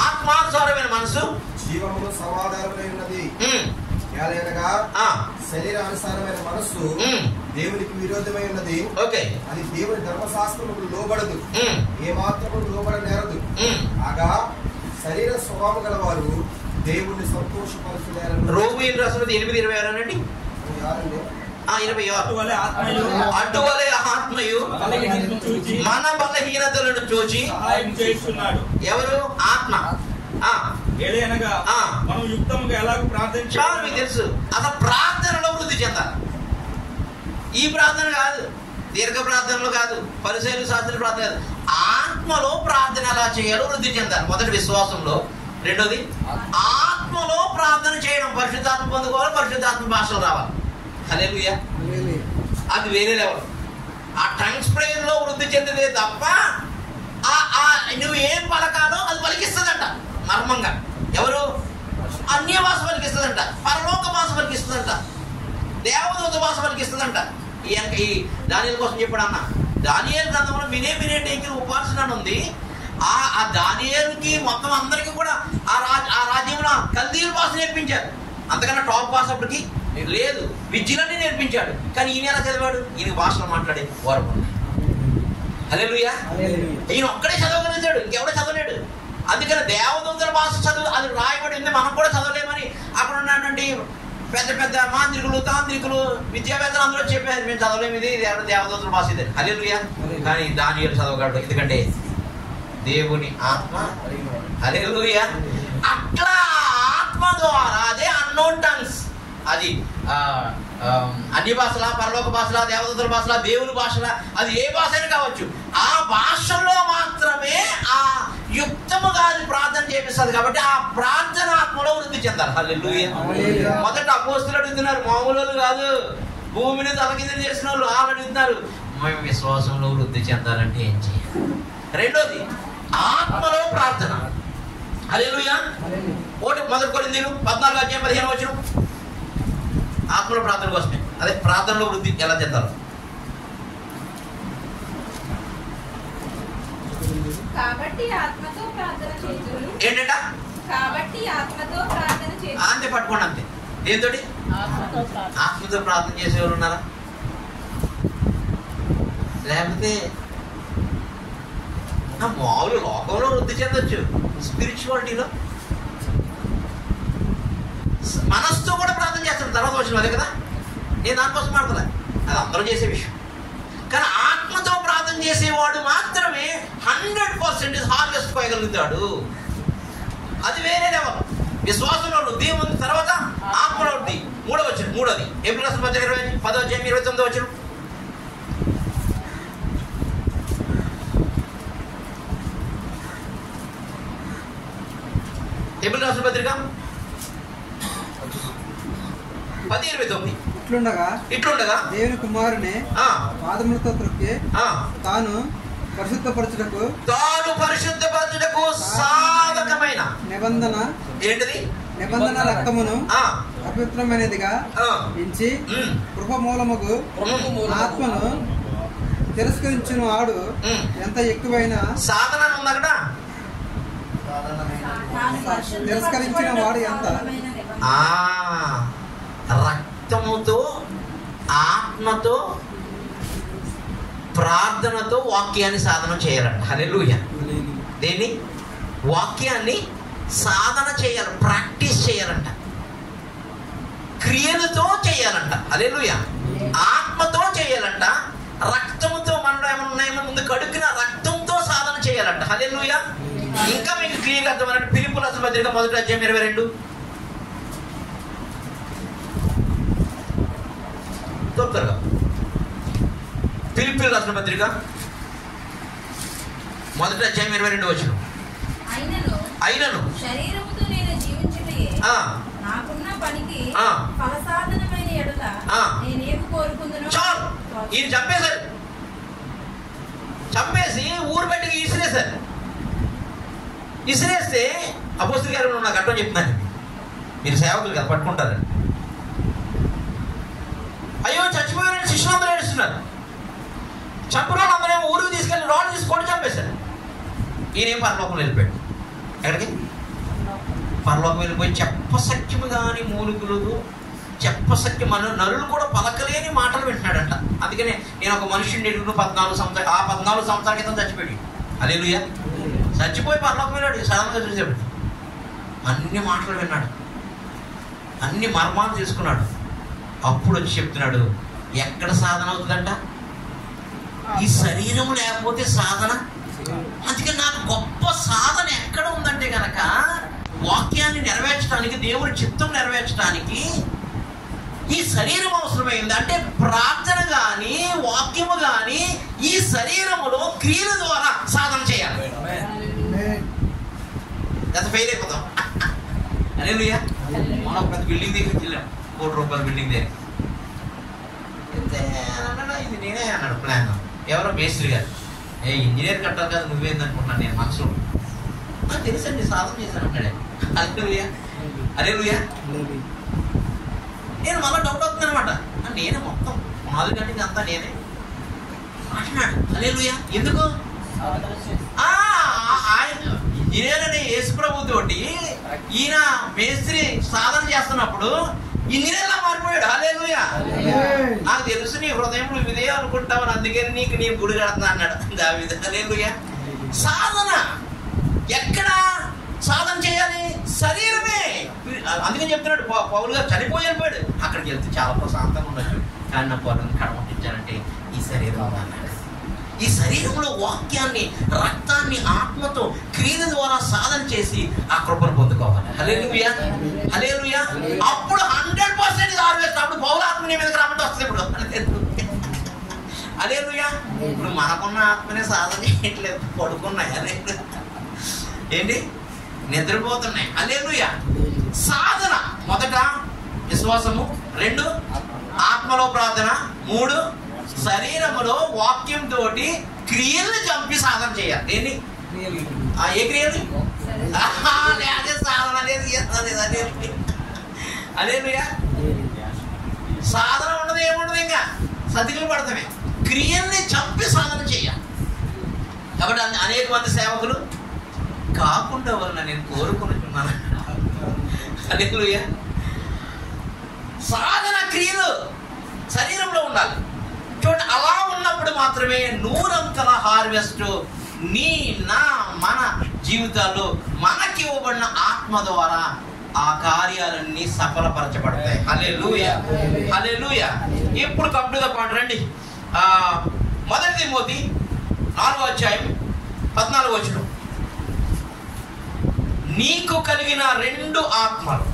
ఆత్మానుసారమైన మనసు జీవములో సమాధానమై ఉన్నది. శరీరానుసారమైన మనస్సు దేవునికి విరోధమై ఉన్నది. అది దేవుని ధర్మశాస్త్రముకు లోబడదు, ఏ మాత్రము లోబడనేరదు. కాగా శరీర స్వభావం గలవారు దేవుణ్ణి సంతోషపరచలేరు. రోమీయులు రాసినది 8:26 అనండి. అటువలే ఆత్మయు మన బలహీనతలను చూచి ఎవరు? ఆత్మ. మనం యుక్తముగా ఎలా ప్రార్థించాలి మీకు తెలుసు. అసలు ప్రార్థనలో వృద్ధి చెందాలి. ఈ ప్రార్థన కాదు, దీర్ఘ ప్రార్థనలు కాదు, పరిశీలన శాస్త్ర ప్రార్థన కాదు, ఆత్మలో ప్రార్థన ఎలా చేయాలో వృద్ధి చెందాలి. మొదటి విశ్వాసంలో. రెండోది ఆత్మలో ప్రార్థన చేయడం. పరిశుద్ధాత్మ పొందుకోవాలి, పరిశుద్ధాత్మ భాషలు రావాలి. హల్లెలూయా. అది వేరే లెవెల్. ఆ టంగ్స్ ప్రేయర్ లో వృద్ధి చెందితే తప్ప నువ్వు ఏం పలకాలో అది పలికిస్తుందంట మర్మంగా. ఎవరు? అన్య భాష పలికిస్తుందంట, పరలోక భాష పలికిస్తుందంట, దేవదూత భాష పలికిస్తుందంట. ఈ దానియేలు కోసం చెప్పాడు అన్న. దానియేలు గ్రంథంలో వినే టేకిన ఉపాసన ఉంది. ఆ దానియేలుకి మొత్తం అందరికీ కూడా ఆ రాజ్యంలో కల్దీయుల భాష నేర్పించారు. అంతకన్నా టాప్ భాష అప్పటికి లేదు. విద్యలన్నీ నేర్పించాడు. కానీ ఈయన ఎలా చదివాడు? ఈయన భాషలో మాట్లాడే వారు. హల్లెలూయా. ఈయన ఒక్కడే చదవగలిగాడు, ఇంకెవడో చదవలేడు. అందుకని దేవదూతల భాష చదువు అది రాయబడి ఉంది, మనం కూడా చదవలేమని అక్కడ ఉన్నటువంటి పెద్ద పెద్ద మాంత్రికులు, తాంత్రికులు, విద్యావేత్తలు అందరూ చెప్పారు మేము చదవలేము, ఇది దేవదూతల భాష ఇది. హల్లెలూయా. కానీ దానియేలు చదవగలడు, ఎందుకంటే దేవుని ఆత్మ. హల్లెలూయా. అట్లా ఆత్మ ద్వారా అదే అన్నోన్ టంగ్స్, అది అన్య భాషలా, పరలోక భాషలా, దేవదూతల భాషలా, దేవుని భాషలా, అది ఏ భాష అయినా కావచ్చు, ఆ భాషలో మాత్రమే ఆ యుక్తముగా అది ప్రార్థన చేపిస్తుంది. కాబట్టి ఆ ప్రార్థన ఆత్మలో వృద్ధి చెందాలి. హల్లెలూయా. మొదట అపోస్తులు అడుగుతున్నారు, మామూలు కాదు, భూమిని తలకిందులు చేసిన వాళ్ళు అడుగుతున్నారు, మేము విశ్వాసంలో వృద్ధి చెందాలంటే ఏం చేయాలి? రెండోది ఆత్మలో ప్రార్థన. హల్లెలూయా. మొదటి కొరింథీయులు 14:15 ఆత్మలో ప్రార్థన కోసమే. అదే ప్రార్థనలో వృద్ధి ఎలా చెందాలి? కాబట్టి ఆత్మతో ప్రార్థన చేయుదురు. ఏంటంట? కాబట్టి ఆత్మతో ప్రార్థన చేయుదురు. అంతే, పట్టుకోండి అంతే. దేనితోటి? ఆత్మతో ప్రార్థన చేసేవారు ఉన్నారా? లేకపోతే మామూలు లోకంలో వృద్ధి చెందొచ్చు, స్పిరిచువాలిటీలో మనస్సుతో కూడా ప్రార్థన చేస్తాడు. తర్వాత వచ్చిన అదే కదా, నేను దానికోసం మాట్లాడలే, అది అందరూ చేసే విషయం. కానీ ఆత్మతో ప్రార్థన చేసేవాడు మాత్రమే 100% హార్వెస్ట్ పోయగలుగుతాడు. అది వేరే లెవెల్. విశ్వాసంలో వృద్ధి ఉంది, తర్వాత ఆత్మలో వృద్ధి. మూడోది ఏప్రిల్ 10:29 ఏప్రిల్ రాసిన పత్రిక 10:29. ఇట్లుండగా దేవుని కుమారుని పాదములతో త్రొక్కి తాను పరిశుద్ధపరచుటకు సాధకమైన నిబంధన ఏంటిది? నిబంధన రక్తమును అపవిత్రమైనదిగా ఎంచి కృప మూలముగు ఆత్మను తిరస్కరించిన వాడు ఎంత ఎక్కువైన సాధన ఉంది అక్కడ. తిరస్కరించిన వాడు ఎంత రక్తముతో, ఆత్మతో, ప్రార్థనతో వాక్యాన్ని సాధన చేయాలంట. హల్లెలూయా. దేన్ని? వాక్యాన్ని సాధన చేయాలి, ప్రాక్టీస్ చేయాలంట, క్రియలతో చేయాలంట. హల్లెలూయా. ఆత్మతో చేయాలంట, రక్తముతో, మనలో ఏమన్నా ముందు కడుక్కున రక్తంతో సాధన చేయాలంట. హల్లెలూయా. ఇంకా మీకు క్లియర్గా అర్థమైనట్టు ఫిలిప్పీయుల రాసిన పత్రిక 1:22 తొందరగా. ఫిలిప్పీయుల రాసిన పత్రిక 1:22 అయినను శరీరముతో నేను జీవించుటయే నాకున్న పనికి ఫలసాధనమైన ఎడల నేనేమి కోరుకుందునో. చాలు, ఈయన చంపేసి ఊరు బయటకి ఇసిరేస్తే అపోస్తలుల గారు నాకు అర్థం చెప్తున్నాను, మీరు సేవకులు కదా పట్టుకుంటారు. అయ్యో చచ్చిపోయారని శిష్యులందరూ ఏడుస్తున్నారు. చంపిన వాళ్ళందరూ ఊరికి తీసుకెళ్ళి రాళ్ళు తీసుకొని చంపేశారు. ఈయనేం పరలోకం వెళ్ళిపోయాడు. ఎక్కడికి? పరలోకం వెళ్ళిపోయి చెప్పసత్యము కాని మూలుగులు, చెప్పసత్యం నరులు కూడా పలకలేని మాటలు వింటున్నాడంట. అందుకనే నేను ఒక మనుషుని ఎదుగును 14 సంవత్సరాల క్రితం చచ్చిపోయాడు. హల్లెలూయా. చచ్చిపోయి పరలోకం వెళ్ళాడు. సడన్గా చూసేవాడు, అన్ని మాటలు విన్నాడు, అన్ని మర్మాలు తీసుకున్నాడు. అప్పుడు వచ్చి చెప్తున్నాడు, ఎక్కడ సాధన అవుతుందంట? ఈ శరీరం లేకపోతే సాధన. అందుకే నాకు గొప్ప సాధన ఎక్కడ ఉందంటే గనక వాక్యాన్ని నెరవేర్చడానికి, దేవుని చిత్తం నెరవేర్చడానికి ఈ శరీరం అవసరమైంది. అంటే ప్రార్థన కానీ వాక్యము కానీ ఈ శరీరములో క్రియల ద్వారా సాధన చేయాలి. ఎంత ఫెయిల్ అయిపోతాం. హల్లెలూయా. మనం ఒక పెద్ద బిల్డింగ్ దగ్గరికి వెళ్ళాం, ₹1 కోటి బిల్డింగ్ దగ్గర. ఇది నేనే అన్నాడు ప్లాన్. ఎవరో మేస్త్రి గారు, ఇంజనీర్ కట్టాలి కదా, నువ్వేందనుకుంటున్నాను నేను మనసులో. నాకు తెలుసండి, సాధన చేశాను అన్నాడే. హల్లెలూయా. హల్లెలూయా. నేను మళ్ళీ డౌట్ అవుతుంది అనమాట. నేనే మొత్తం 4 గంటలకి అంతా నేనే అంటున్నాడు. హల్లెలూయా. ఎందుకు? ఆయన ఇంజనీర్ అనే యేసు ప్రభుతోటి ఈయన మేస్త్రి సాధన చేస్తున్నప్పుడు ఇంజనీర్లా మారిపోయాడు. హల్లెలూయా. నాకు తెలుసు నీ హృదయంలో ఇదే అనుకుంటావు, అందుకని నీకు నేను గుడి కడతా అన్నాడు దావీదు. హల్లెలూయా. సాధన ఎక్కడ సాధన చేయాలి? శరీరమే. అందుకని చెప్తున్నాడు పౌలు గారు, చనిపోయాడు, అక్కడికి వెళ్తే చాలా ప్రశాంతంగా ఉండొచ్చు, కానీ నా పొలం కడమట్టించాలంటే ఈ శరీరం అన్నాడు. ఈ శరీరంలో వాక్యాన్ని, రక్తాన్ని ఆత్మతో క్రియల ద్వారా సాధన చేసి ఆ కృపను పొందుకోవాలి. హల్లెలూయా. హల్లెలూయా. అప్పుడు 100% హార్వెస్ట్. అప్పుడు పౌరాత్మ నీ మీదకి రమ్మంటే వస్తుంది. ఇప్పుడు హల్లెలూయా. ఇప్పుడు మనకున్న ఆత్మనే సాధన చేయట్లేదు, పడుకున్నాయి. ఏంటి? నిద్రపోతున్నాయి. హల్లెలూయా. సాధన మొదట విశ్వాసము, 2 ఆత్మలో ప్రార్థన, 3 శరీరములో వాక్యంతో క్రియల్ని చంపి సాధన చేయాలి. ఏంటి? ఏ క్రియలు? అదే సాధన అనేది. హల్లెలూయా. సాధన ఉండదు, ఏముండదు, ఇంకా సతికిలు పడతామే. క్రియల్ని చంపి సాధన చేయాలి. కాబట్టి అనేక మంది సేవకులు కాకుండా వలన నేను కోరుకుంటున్నాను. హల్లెలూయా. సాధన క్రియలు శరీరంలో ఉండాలి. చూడండి, అలా ఉన్నప్పుడు మాత్రమే 100 హార్వెస్ట్ నీ నా మన జీవితాల్లో మనకి ఇవ్వబడిన ఆత్మ ద్వారా ఆ కార్యాలన్నీ సఫలపరచబడతాయి. హల్లెలూయా. హల్లెలూయా. ఇప్పుడు కంప్లీట్ గా పాయింట్ రండి. 1 తిమోతి 4వ అధ్యాయం 14వ వచనం. నీకు కలిగిన 2 ఆత్మలు.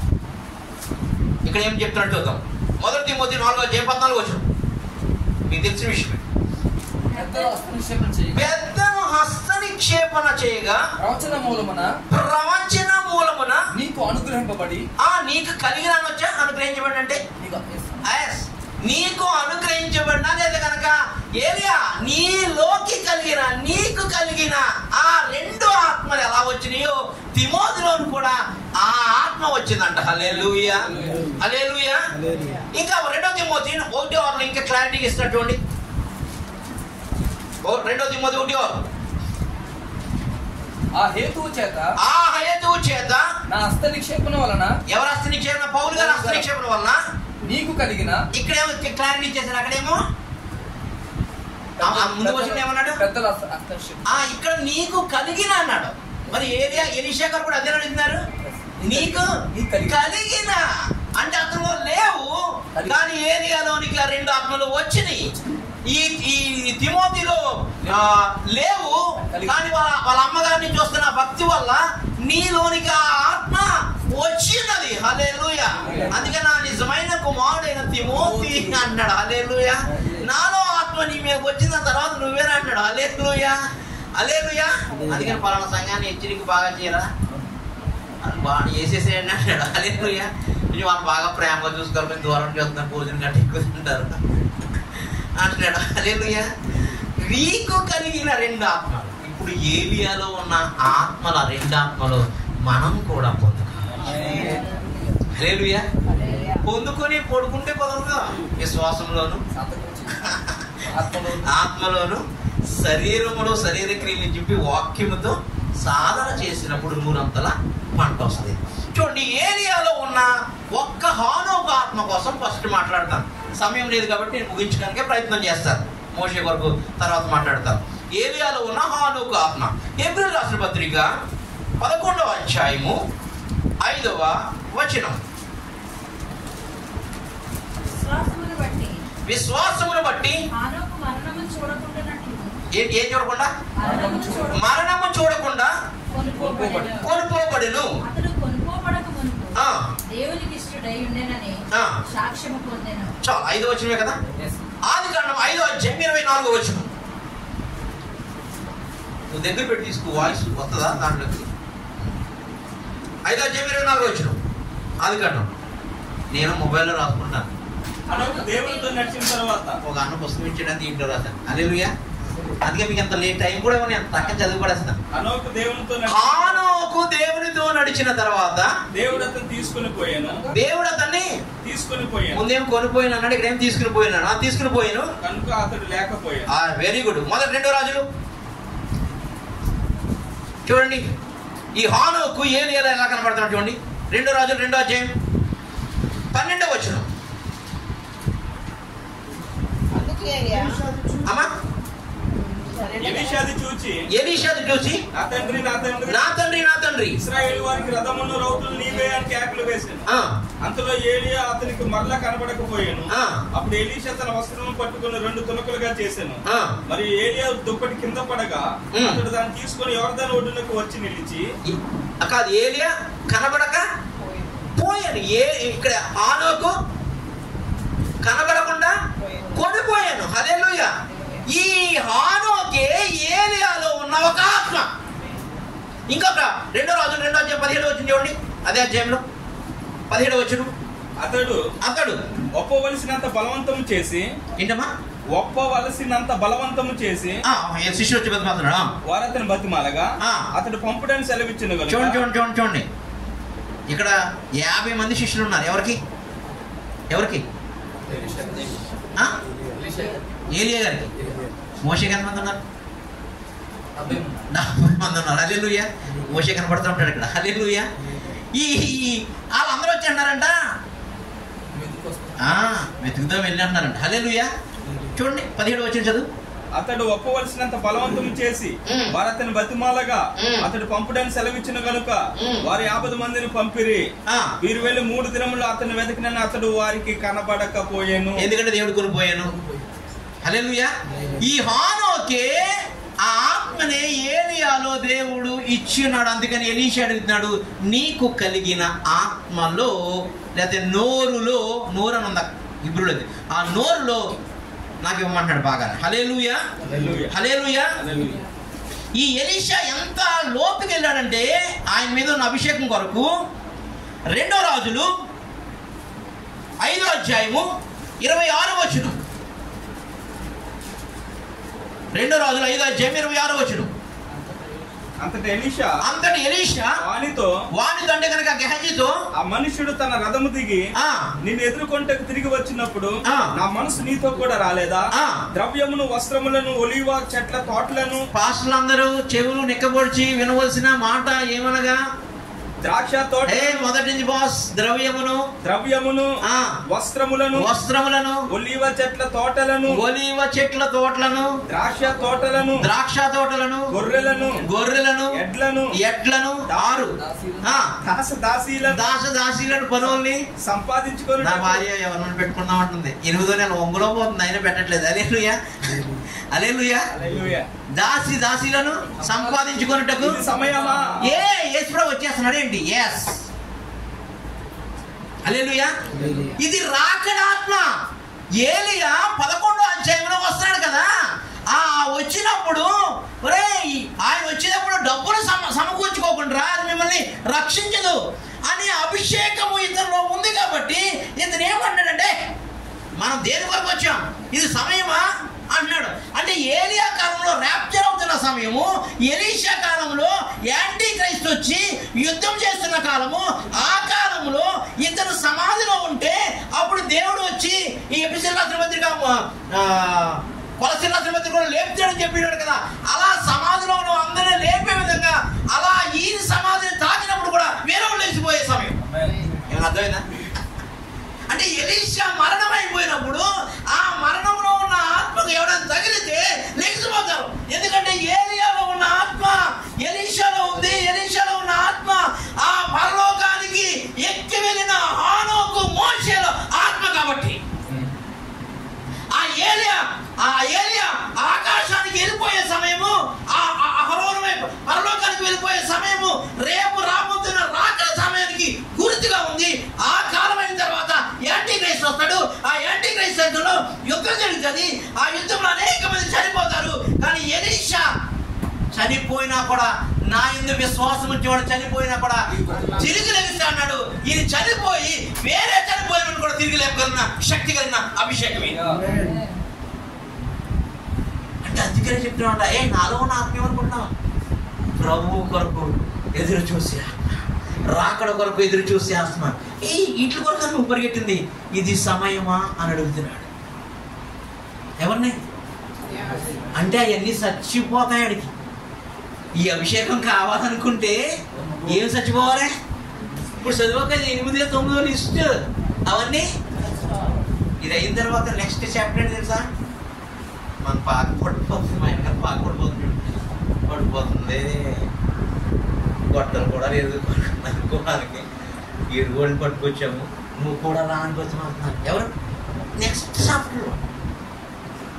ఇక్కడ ఏం చెప్తున్నట్టు చూద్దాం. 1 తిమోతి 4వ అధ్యాయం 14వ వచనం. మీకు తెలిసిన విషయమే. పెద్దను హస్తనిక్షేపణ చేయగా ప్రవచన మూలమున నీకు అనుగ్రహింపబడి, నీకు కలిగిన అనుగ్రహించబడి అంటే నీకు అనుగ్రహించబడిన లేదా కనుక ఏలియా నీలోకి కలిగిన, నీకు కలిగిన ఆ 2 ఆత్మలు ఎలా వచ్చినాయో తిమోతిలోను కూడా ఆ ఆత్మ వచ్చిందంట. హల్లెలూయా. హల్లెలూయా. ఇంకా 2 తిమోతి 1:6 ఇంకా క్లారిటీగా ఇస్తున్నటువంటి 2 తిమోతి 1:6. ఆ హేతువు చేత నా హస్త నిక్షేపణ వలన. ఎవరు హస్త నిక్షేపణ? పౌలు గారు హస్త నిక్షేపణ వలన నీకు కలిగిన. ఇక్కడేమో క్లారిటీ ఇచ్చేసారు, అక్కడేమో ముందు వచ్చిన ఏమన్నాడు? ఇక్కడ నీకు కలిగిన అన్నాడు. మరి ఎలీషా గారు కూడా అదే అడుగుతున్నారు, నీకు కలిగిన అంటే అతను లేవు, కానీ ఏలియాలోనికి 2 ఆత్మలు వచ్చినాయి. ఈ తిమోతిలో లేవు, కానీ వాళ్ళ అమ్మగారిని చూస్తున్న భక్తి వల్ల నీలోనికి ఆ ఆత్మ వచ్చినది. హల్లెలూయా. అందుకే నా నిజమైన కుమారుడైన తిమోతి అన్నాడు. హల్లెలూయా. నాలో ఆత్మ నీ మీద వచ్చిన తర్వాత నువ్వేనా అంటాడు. హల్లెలూయా. హల్లెలూయా. అందుకని పలానా సంఘాన్ని హెచ్చరిక బాగా చేయరా, బాగా చేసేసేయండి అంటాడు. హల్లెలూయా. వాళ్ళు బాగా ప్రేమగా చూసుకోవాలి, దూరం చూస్తున్నారు, భోజనం గట్ట ఎక్కువ తింటారు అంటున్నాడు. హల్లెలూయా. నీకు కలిగిన 2 ఆత్మలు. ఇప్పుడు ఏలియాలో ఉన్న ఆత్మల 2 ఆత్మలు మనం కూడా పొందుకోవాలి. హల్లెలూయా. పొందుకొని పడుకుంటే కుదరదు. విశ్వాసంలోను, ఆత్మలోను, శరీరములో శరీర క్రియలు చెప్పి వాక్యముతో సాధన చేసినప్పుడు 100 పంట వస్తుంది. చూడండి, ఏరియాలో ఉన్న ఒక్క హానోకు ఆత్మ కోసం ఫస్ట్ మాట్లాడతాను. సమయం లేదు కాబట్టి నేను ముగించడానికే ప్రయత్నం చేస్తాను. మోషే వరకు తర్వాత మాట్లాడతాను. ఏలియాలో ఉన్న హానోకు ఆత్మ. హెబ్రీయులకు రాసిన పత్రిక 11వ అధ్యాయము 5వ వచనం. విశ్వాసమును బట్టి హానోకు మరణము చూడకుండానట్లు ఏం చూడకుండా మరణము చూడకుండా కొనుక్కోబడును. అతడు కొనుక్కోబడక మునుపు దేవునికి ఇష్టడై ఉండెనని సాక్ష్యము పొందెను. చాలు 5వ వచనమే కదా. ఆదికాండం 5వ అధ్యాయం 24వ వచనం. నువ్వు దగ్గర పెట్టి తీసుకో, వాయిస్ వస్తుందా దాంట్లోకి. 5వ అధ్యాయం 24వ వచనం ఆదికాండం. నేను మొబైల్లో రాసుకుంటాను. దేవునితో నడిచిన తర్వాత ఒక అన్న పుస్తకం ఇచ్చేయడానికి ఇంట్లో రాశాను. హల్లెలూయా. అందుకే మీకు అంత లేట్ టైం కూడా నేను తక్కువ చదువు పడేస్తాను. హానోకు దేవునితో నడిచిన తర్వాత దేవుడు అతన్ని తీసుకుని పోయాను. దేవుడు అతన్ని తీసుకుని పోయాను. ముందేం కొనిపోయినా అన్నాడు, ఇక్కడ ఏం తీసుకుని పోయినా తీసుకుని పోయాను కనుక అతడు లేకపోయాను. Very good. మొదటి 2 రాజులు చూడండి. ఈ హానోకు ఏలియా ఎలా కనబడుతున్నాడు చూడండి. 2 రాజులు 2వ అధ్యాయం 12వ వచనం. అమ్మా ఎలీషాది చూచి నా తండ్రి ఇశ్రాయేలు వారికి రథమును రౌతులు నీవే అని కేకలు వేసాను. అంతలో ఏలియా అతనికి మరలా కనబడకపోయాను. అప్పుడు ఎలీషా తన వస్త్రము పట్టుకుని 2 తునకలుగా చేశాను. మరి ఏలియా దుప్పటి కింద పడగా అతడు దాన్ని తీసుకుని యోర్దాను ఒడ్డునకు వచ్చి నిలిచి కాదు ఏలియా కనబడక పోయాను. ఇక్కడ హానోకు కనబడకుండా కొనిపోయాను. హల్లెలూయా. ఈ హానోకే ఏలియాలో ఉన్న ఒక ఆత్మ. ఇంకొక 2 రాజులు 2వ అధ్యాయం 17వ వచనం చూడండి. అదే అధ్యాయంలో 17వ వచనం. అతడు ఒప్పవలసినంత బలవంతము చేసి ఏంటమ్మా ఒప్పవలసినంత బలవంతము చేసి శిష్యులు వచ్చి బతిమాలుతున్నాడు. వారు అతను బతిమాలగా అతడు పంపుడని సెలవిచ్చిన. చూడండి ఇక్కడ 50 మంది శిష్యులు ఉన్నారు. ఎవరికి ఏలియా గారికి. మోషేకి ఎంతమంది ఉన్నారు? 70 మంది ఉన్నారు. హల్లెలూయా. మోషే కనబడుతూ ఉంటాడు ఇక్కడ. హల్లెలూయా. ఈ వాళ్ళందరూ వచ్చి అన్నారంట, వెతుకుదాం వెళ్ళి అంటున్నారంట. హల్లెలూయా. చూడండి 17వ వచనం చదువు. అతడు ఒప్పవలసినంత బలవంతం చేసి వారు అతని బతిమాలగా అతడు పంపుడని సెలవిచ్చిన గనుక వారు 50 మందిని పంపిరి. వీరు వెళ్ళి 3 దినములు అతను వెతికినని అతడు వారికి కనబడకపోయాను. ఎందుకంటే దేవుడు కొనిపోయాను. హల్లెలూయా. ఈ హానోకే ఆ ఆత్మనే ఏలియాలో దేవుడు ఇచ్చినాడు. అందుకని ఎలీషా అడుగుతున్నాడు, నీకు కలిగిన ఆత్మలో లేకపోతే నోరులో, నోరు అని ఉందా ఇబ్రులో, ఆ నోరులో నాకు ఇవ్వమంటున్నాడు బాగా. హల్లెలూయా. హల్లెలూయా. ఈ ఎలీషా ఎంత లోతుకి వెళ్ళాడంటే ఆయన మీద ఉన్న అభిషేకం కొరకు 2వ రాజులు 5వ అధ్యాయము 26వ వచనం. 2 రాజులు 5వ అధ్యాయం 26వ వచనం. అంతటి ఎలీషా వానితో అంటే కనుక గెహజీతో, ఆ మనుషుడు తన రథము దిగి నిన్ను ఎదుర్కొంటకు తిరిగి వచ్చినప్పుడు నా మనసు నీతో కూడా రాలేదా? ద్రవ్యమును, వస్త్రములను, ఒలీవ చెట్ల తోటలను. పాస్టర్లందరూ చెవులు నిక్కబొడిచి వినవలసిన మాట ఏమనగా, ద్రాక్ష తోట మొదటి బాస్ ద్రవ్యమును వస్త్రములను ఒలీవ చెట్ల తోటలను ద్రాక్ష తోటలను గొర్రెలను ఎడ్లను దాసీలను పనుల్ని సంపాదించుకొని నా భార్య ఎవరిని పెట్టుకుందాం అంటుంది. 8వ నెల ఒంగులో పోతుంది, అయినా పెట్టట్లేదు. హల్లెలూయా. హల్లెలూయా. దాసీలను సంపాదించుకున్నటకు సమయమా? యేసుప్రభు వచ్చేస్తున్నాడు ఏంటి? ఎస్. హల్లెలూయా. ఇది రాకడాత్మ. ఏలియా 11వ అధ్యాయంలో వస్తున్నాడు కదా, ఆ వచ్చినప్పుడు ఆయన వచ్చినప్పుడు డబ్బులు సమకూర్చుకోకుండా అది మిమ్మల్ని రక్షించదు అని అభిషేకము ఇతరులో ఉంది. కాబట్టి ఇతను ఏమన్నాడంటే, మనం దేని వరకు వచ్చాం, ఇది సమయమా అంటున్నాడు. అంటే ఏలియా కాలంలో ర్యాప్చర్ అవుతున్న సమయము, ఎలీషా కాలంలో యాంటీ క్రైస్ట్ వచ్చి యుద్ధం చేస్తున్న కాలము. ఆ కాలంలో ఇతను సమాధిలో ఉంటే అప్పుడు దేవుడు వచ్చి ఈ ఎపిసోడ్ పత్రిక కొలసీల పత్రిక లేపుతాడని చెప్పినాడు కదా. అలా సమాధిలో ఉన్న అందరినీ లేపే విధంగా అలా ఈ సమాధిని తాకినప్పుడు కూడా వేరే వాళ్ళు లేచిపోయే సమయం. ఏమైనా అర్థమైందా? అంటే ఎలీషా మరణం అయిపోయినప్పుడు ఆ మరణంలో ఉన్న ఆత్మకు ఎవరైనా తగిలితే లెగిసిపోతారు. ఎందుకంటే ఏలియాలో ఉన్న ఆత్మ ఎలీషాలో ఉంది. ఎలీషాలో ఉన్న ఆత్మ ఆ పరలోకానికి ఎక్కి వెళ్ళిన హానోకు మోషేలో ఆత్మ కాబట్టి ఆ ఏలియా ఆకాశానికి వెళ్ళిపోయే సమయము, పరలోకానికి వెళ్ళిపోయే సమయము రేపు రాబోతున్న రాకడ సమయానికి గుర్తుగా ఉంది. ఆ కాలం అయిన తర్వాత యాంటీ క్రైస్ట్ వస్తాడు. ఆ యాంటీ క్రైస్ట్ సంఖ్యలో యుద్ధం జరుగుతుంది. ఆ యుద్ధంలో అనేక మంది చనిపోతారు. కానీ ఎలీషా చనిపోయినా కూడా, నా యందు విశ్వాసం ఉంచేవాడు చనిపోయినా కూడా తిరిగి లెగిస్తా అన్నాడు. ఇది చనిపోయి వేరే చనిపోయిన కూడా తిరిగి లేపగలిగిన శక్తి కలిగిన అభిషేకమే. అంటే అందుకనే చెప్తున్నా, నాలో నా ఆత్మీయమనుకుంటున్నాం. ప్రభు కొరకు ఎదురు చూసి, రాకడ కొరకు ఎదురు చూసి ఆత్మ ఇట్ల కొరకు నువ్వు పరిగెట్టింది, ఇది సమయమా అని అడుగుతున్నాడు. ఎవరిని అంటే అవన్నీ చచ్చిపోతాయి. అడిగి ఈ అభిషేకం కావాలనుకుంటే ఏం చచ్చిపోవాలి? ఇప్పుడు చదువుక 8, 9 లిస్ట్ అవన్నీ ఇది అయిన తర్వాత నెక్స్ట్ చాప్టర్ ఏంటి తెలుసా? మన పాక పడిపోతుంది, మా వెనకాల పాక పడిపోతుంది. గొట్టలు కూడా లేదు అనుకోవడానికి. 7 గోళ్ళు పట్టుకొచ్చాము, నువ్వు కూడా రా అనుకొచ్చావు. ఎవరు నెక్స్ట్ చాప్టర్లో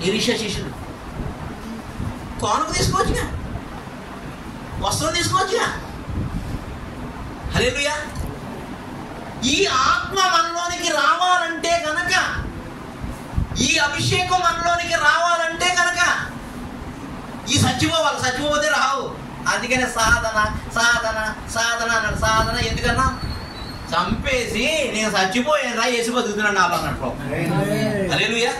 ఎలీషా శిష్యుడు కానుక తీసుకోవచ్చుగా, వస్త్రం తీసుకోవచ్చుగా. హల్లెలూయా. ఈ ఆత్మ మనలోనికి రావాలంటే కనుక, ఈ అభిషేకం మనలోనికి రావాలంటే కనుక ఈ చచ్చిపోతే రావు. అందుకనే సాధన సాధన సాధన అన్నాడు. సాధన ఎందుకన్నా? చంపేసి నేను చచ్చిపోయాను రా, వేసి బతుకుతున్నాను నాలో అన్నట్టు. హల్లెలూయా.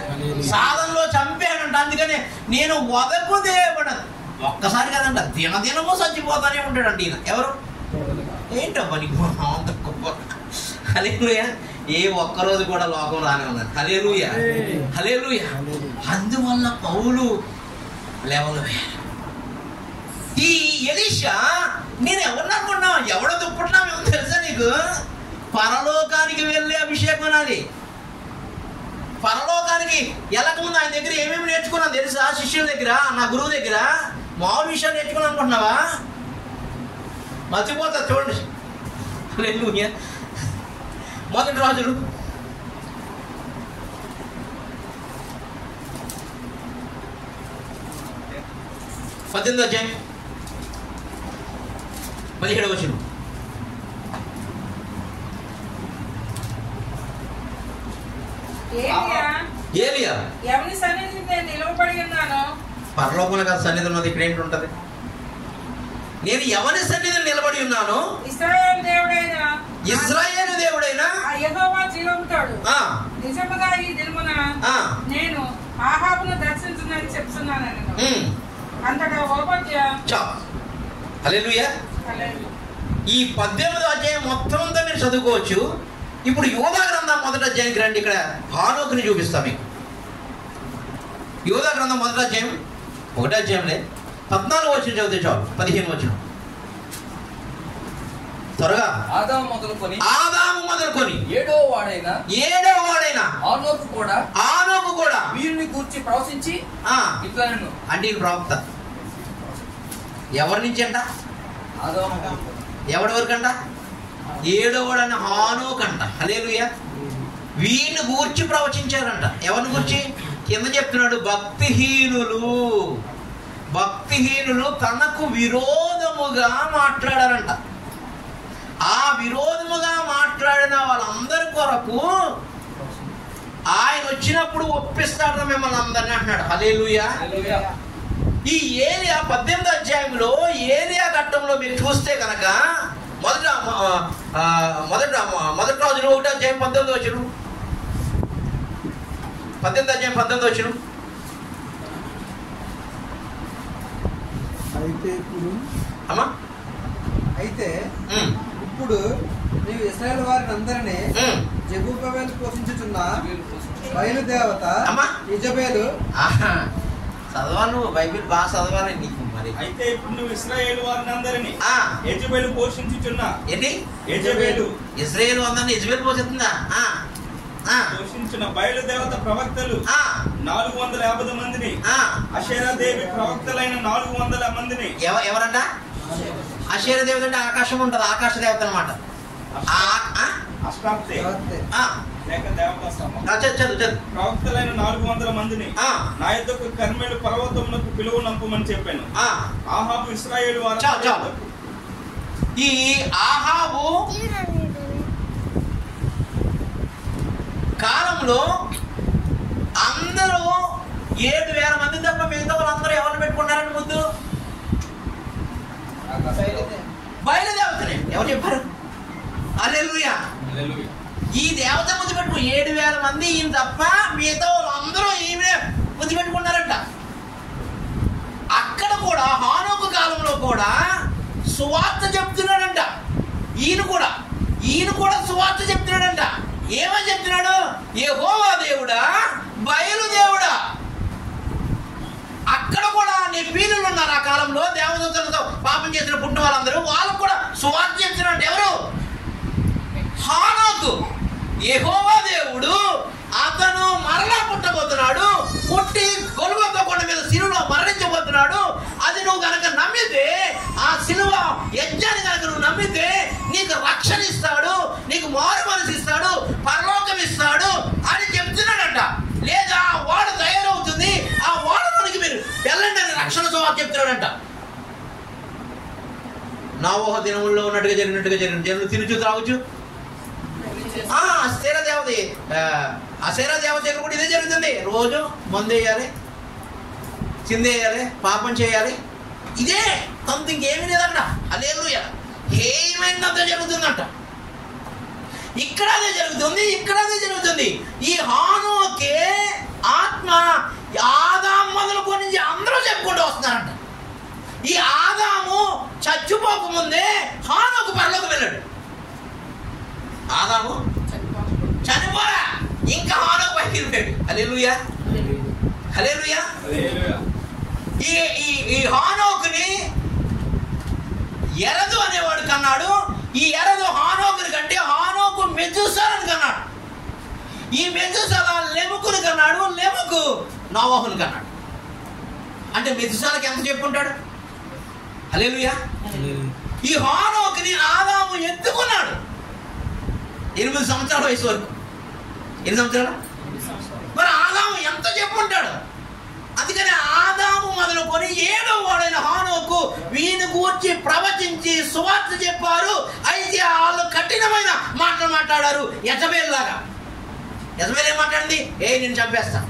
సాధనలో చంపానంట. అందుకనే నేను వదకు దేవుడను. ఒక్కసారి కదంట, దినదినము చచ్చిపోతానే ఉంటాడంట ఈయన. ఎవరు? ఏంటబ్బా నీకు హల్లెలూయా. ఏ ఒక్కరోజు కూడా లోకం రానే ఉన్నాడు. హల్లెలూయా, హల్లెలూయా. అందువల్ల పౌలు లెవెల్. ఈ ఎలీషా నేను ఎవరిననుకున్నావు? ఎవడో దుప్పుతున్నామేమో తెలుసా నీకు? పరలోకానికి వెళ్ళే అభిషేకం నాది. పరలోకానికి వెళ్ళకముందు ఆయన దగ్గర ఏమేమి నేర్చుకున్నాను తెలుసా? శిష్యుల దగ్గర, నా గురువు దగ్గర మామూలు విషయాలు నేర్చుకున్నాను అనుకుంటున్నావా? మర్చిపోతా చూడండి. హల్లెలూయా. మొదటి రాజులు 18వ అధ్యాయం 17వ వచనం. ఏలియా ఎవరి సన్నిధిని నేను నిలవబడి ఉన్నానో, పరలోకంలో కాదు సన్నిధి ఉన్నది, ఇక్కడ ఏంటి ఉంటది? నేను ఎవరి సన్నిధిని నిలబడి ఉన్నాను? ఇశ్రాయేలు దేవుడైన యెహోవా జీవముతోడు నిజముగా ఈ దినమున నేను ఆహాబును దర్శించునని చెప్తున్నాను. అంతటా ఓబద్యా. హల్లెలూయా. ఈ 18వ అధ్యాయం మొత్తం అంతా మీరు చదువుకోవచ్చు. ఇప్పుడు యోధా గ్రంథం మొదటి అధ్యాయానికి రండి. ఇక్కడ హానోకుని చూపిస్తా మీకు. యోధా గ్రంథం మొదటి అధ్యాయం 1వ అధ్యాయంలో 14వ వచనం చదివితే చాలు. 15వ వచనం త్వరగా. ఆదాము మొదలుకొని 7వ వాడైన ఆనోకు కూడా వీరిని గూర్చి ప్రవచించి ఇట్లా అంటే ఈ ప్రవక్త ఎవరి నుంచి అంట? ఎవడి వరకు అంట? 7వ వాడైన హానోకు అంట. హల్లెలూయా. వీరిని గూర్చి ప్రవచించారంట. ఎవరిని గూర్చి? కింద చెప్తున్నాడు, భక్తిహీనులు తనకు విరోధముగా మాట్లాడారంట. ఆ విరోధముగా మాట్లాడిన వాళ్ళందరి కొరకు ఆయన వచ్చినప్పుడు ఒప్పిస్తాడు మిమ్మల్ని అందరినీ అంటున్నాడు. హల్లెలూయా. ఈ ఏలియా 18వ అధ్యాయంలో ఏలియా ఘట్టంలో మీరు చూస్తే కనుక మొదటి రాజులు 1వ అధ్యాయం 19వ వచనం, 18వ అధ్యాయం 19వ వచనం. అయితే ఇప్పుడు నీవు ఇశ్రాయేలు వారిని అందరినీ జెబుబేలు పోషించుచున్న బయలుదేవత యెజబెలు. చదవాలి, నువ్వు బైబిల్ బాగా చదవాలి నీకు మరి. అయితే ఇప్పుడు నువ్వు ఇశ్రాయేలు వారిని అందరినీ యెజబెలు పోషించుచున్న యెజబెలు, ఇశ్రాయేలు అందరినీ యెజబెలు పోషిస్తుందా? పోషించిన బయలుదేవత ప్రవక్తలు 450 మందిని, అషేరా దేవి ప్రవక్తలైన 400 మందిని. ఎవరంట? అషేరా దేవత అంటే ఆకాశం ఉంటది, ఆకాశ దేవత అనమాట. లేక దేవతా స్తంభం. చదువు. ప్రవక్తలైన 400 మందిని నా యొద్దకు కర్మెలు పర్వతమునకు పిలువనంపమని చెప్పాను. ఆహాబు ఇశ్రాయేలు వారు ఈ ఆహాబు కాలంలో అందరూ 7,000 మంది తప్ప మిగతా వాళ్ళందరూ ఎవరిని పెట్టుకున్నారని ముందు బయలుదేవతనే. ఎవరు చెప్పారు? హల్లెలూయా. ఈ దేవత ముందు పెట్టుకు 7,000 మంది ఈయన తప్ప మిగతా వాళ్ళందరూ ఈమె ముందు పెట్టుకున్నారంట. అక్కడ కూడా హానోకు కాలంలో కూడా సువార్త చెప్తున్నాడంట. ఈయన కూడా సువార్త చెప్తున్నాడంట. ఏమని చెప్తున్నాడు? యెహోవా దేవుడా, బయలుదేవుడా. అక్కడ కూడా నెఫీలీలు ఉన్నారు ఆ కాలంలో, దేవదూతలతో పాపం చేసిన పుట్టిన వాళ్ళందరూ. వాళ్ళకు కూడా సువార్త చెప్తున్నాడు. ఎవరు? హానోకు. యెహోవా దేవుడు అతను మరలా పుట్టబోతున్నాడు, పుట్టి గొల్గొతా కొండ మీద శిలువలో మరణించబోతున్నాడు. అది నువ్వు కనుక నమ్మితే, ఆ శిలువ యజ్ఞాన్ని కనుక నువ్వు నమ్మితే నీకు రక్షణ ఇస్తాడు, నీకు మారు మనసు ఇస్తాడు, పరలోకం ఇస్తాడు అని చెప్తున్నాడంట. లేదా వాడ తయారవుతుంది, ఆ వాడలోనికి మీరు వెళ్ళండి అని రక్షణ సువార్త చెప్తున్నాడంట. నోవహు దినముల్లో ఉన్నట్టుగా జరిగినట్టుగా జనులు తినుచు త్రాగుచు అసేరా దేవత దగ్గర కూడా ఇదే జరుగుతుంది. రోజు మందు వేయాలి, చిందేయాలి, పాపం చేయాలి. ఇదే సంథింగ్ ఏమీ లేదంట. హల్లెలూయా. ఏమైందంత జరుగుతుందంట. ఇక్కడ అదే జరుగుతుంది. ఈ హానోకే ఆత్మ ఆదాము మొదలుకొని అందరూ చెప్పుకుంటూ వస్తున్నారంట. ఈ ఆదాము చచ్చిపోకముందే హానోకు పరలోకి వెళ్ళాడు. ఆదాము చనిపోరా, ఇంకా హానోకు పైకి వెళ్ళాడు. హల్లెలూయా. ఈ హానోకుని ఎరదు అనేవాడు కన్నాడు. ఈ ఎరదు హానోకుని కంటే హానోకు మెతుసాలని కన్నాడు. ఈ మెతుసాల లెముకుని కన్నాడు. లెముకు నోవహుని కన్నాడు. అంటే మెతుసాలకి ఎంత చెప్పుంటాడు? హల్లెలూయా. ఈ హానోకుని ఆదాము ఎత్తుకున్నాడు 8 సంవత్సరాల వయసు వరకు. 8 సంవత్సరాలు. మరి ఆదాము ఎంత చెప్పుంటాడు? అందుకని ఆదాము మొదలుకొని 7వ వాడైన హానోకు వీని గూర్చి ప్రవచించి సువార్త చెప్పారు. అయితే వాళ్ళు కఠినమైన మాటలు మాట్లాడారు. యెజబెల్ లాగా. యెజబెల్ ఏం మాట్లాడింది? నేను చంపేస్తా.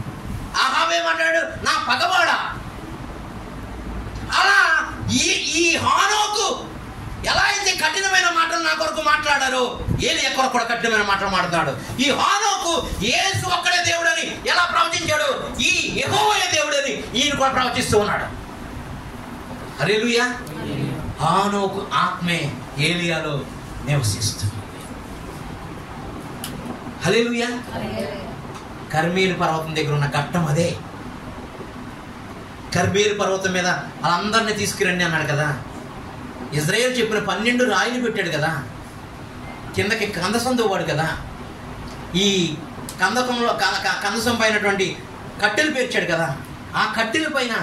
ఆహాబు ఏం మాట్లాడాడు? నా పగవాడా. అలా ఈ హానోకు ఎలా అయితే కఠినమైన మాటలు నా కొరకు మాట్లాడారో, ఏలియా కొరకు కూడా కఠినమైన మాటలు మాట్లాడాడు. ఈ హానోకు యేసు ఒక్కడే దేవుడని ఎలా ప్రవచించాడు, ఈ యెహోవా దేవుడని ఈయన కూడా ప్రవచిస్తూ ఉన్నాడు. హల్లెలూయా. హానోకు ఆత్మే ఏలియాలో నివసిస్తుంది. హల్లెలూయా. కర్మేలు పర్వతం దగ్గర ఉన్న ఘట్టం అదే. కర్మేలు పర్వతం మీద వాళ్ళందరినీ తీసుకురండి అన్నాడు కదా. ఇజ్రాయేల్ చెప్పిన 12 రాయిలు పెట్టాడు కదా. కిందకి కందసం తోవాడు కదా. ఈ కందకంలో కందసం పైనటువంటి కట్టెలు పేర్చాడు కదా. ఆ కట్టెల పైన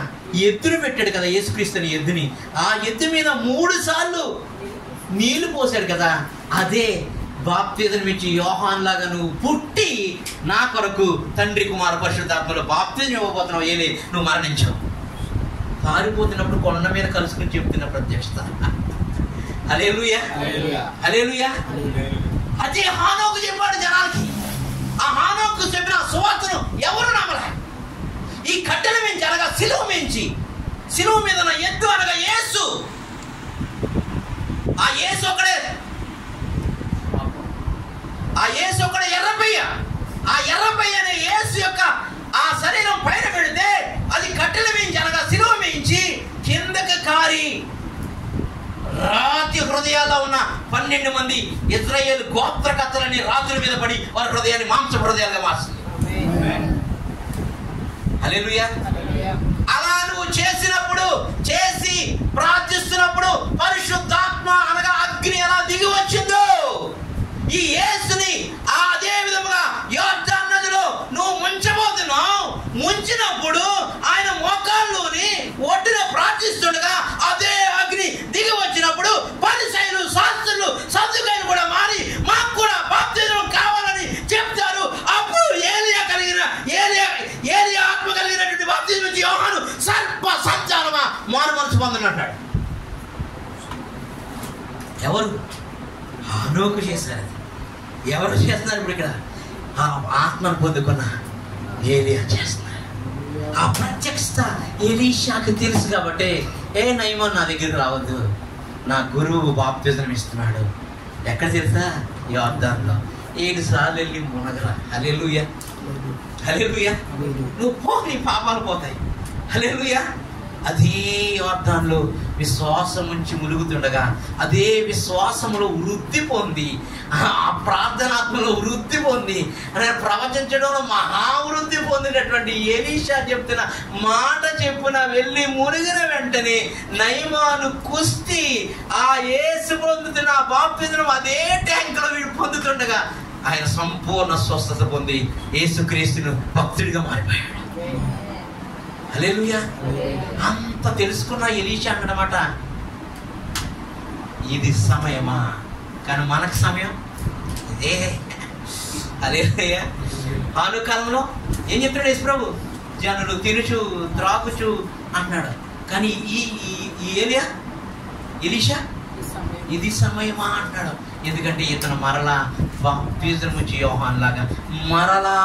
ఎద్దును పెట్టాడు కదా, యేసుక్రీస్తుని ఎద్దుని. ఆ ఎద్దు మీద 3 సార్లు నీళ్లు పోసాడు కదా. అదే బాప్తిజం ఇచ్చి యోహాన్ లాగా నువ్వు పుట్టి నా కొరకు తండ్రి కుమార పరిశుద్ధాత్మలో బాప్తిజం ఇవ్వబోతున్నావు. ఏలే నువ్వు మరణించావు. పారిపోతున్నప్పుడు కొండ మీద కలుసుకుని చెప్తున్న ప్రత్యక్షత. హల్లెలూయా. అదే హానోకు చెప్పాడు జనాలకి. ఆ హానోకు చెప్పిన సువార్తను ఎవరు నమ్మలే. ఈ కట్టెల మించి అనగా సిలువ మించి, సిలువ మీద ఎద్దు అనగా యేసు. ఆ యేసు ఒక్కడే ఎర్రపయ్య. ఆ ఎర్రపయ్య అనే యేసు యొక్క ఆ శరీరం పైన పెడితే అది కట్టెల మించి అనగా సిలువ మించి కిందకి కారి రాతి హృదయాల్లో ఉన్న 12 మంది ఇశ్రాయేలు గోత్రకర్తలని రాజుల మీద పడి వారి హృదయాన్ని మాంస హృదయాలుగా మార్చింది. హల్లెలూయా. అలా నువ్వు చేసి ప్రార్థిస్తున్నప్పుడు పరిశుద్ధాత్మ అనగా అగ్ని ఎలా దిగి వచ్చిందో ఈ యేసుని అదే విధముగా యోర్దాను నదిలో నువ్వు ముంచబోతున్నావు. ముంచినప్పుడు ఆయన మోకాల్లోని ఒడ్డున ప్రార్థిస్తుండగా అదే అగ్ని దిగి వచ్చినప్పుడు పరిసయ్యులు, శాస్త్రులు, సద్దుకయ్యులు కూడా మారి మాకు కూడా బాప్తిజం కావాలని చెప్తారు. స్పందన అంటాడు. ఎవరు? హానోకు చేశారు. ఎవరు చేస్తున్నారు ఇప్పుడు ఇక్కడ? ఆ ఆత్మను పొందుకున్న ఏలియా చేస్తున్నారు. ఆ ప్రత్యక్షత ఎలీషాకు తెలుసు కాబట్టి, ఏ నయమాన్ నా దగ్గరికి రావద్దు, నా గురువు బాప్తిజం ఇస్తున్నాడు. ఎక్కడ తెలుసా? యోర్దానులో 7 సార్లు వెళ్ళి మునగరా. హల్లెలూయా, హల్లెలూయా. నువ్వు పో, నీ పాపాలు పోతాయి. హల్లెలూయా. అదే యోర్దానులో విశ్వాసం నుంచి ములుగుతుండగా, అదే విశ్వాసంలో వృద్ధి పొంది, ఆ ప్రార్థనాత్మలో వృద్ధి పొంది, ప్రవచించడంలో మహావృద్ధి పొందినటువంటి ఎలీషా చెప్తున్న మాట చెప్పున వెళ్ళి మునిగిన వెంటనే నయమాను కుస్తీ ఆ యేసు పొందుతున్న ఆ బాప్తిజం అదే ట్యాంకులో వీడు పొందుతుండగా ఆయన సంపూర్ణ స్వస్థత పొంది యేసుక్రీస్తును భక్తుడిగా మారిపోయాడు. హల్లెలూయా. అంత తెలుసుకున్న ఎలీషా అన్నమాట, ఇది సమయమా? కానీ మనకు సమయం ఇదే. హల్లెలూయా. ఆనుకాలంలో ఏం చెప్తాడు యేసు ప్రభు? జనులు తినుచు త్రాగుచు అంటున్నాడు. కానీ ఈ ఎలీషా ఇది సమయమా అంటున్నాడు. ఎందుకంటే ఇతను మరలా బాప్తిజం నుంచి యోహాను లాగా మరలా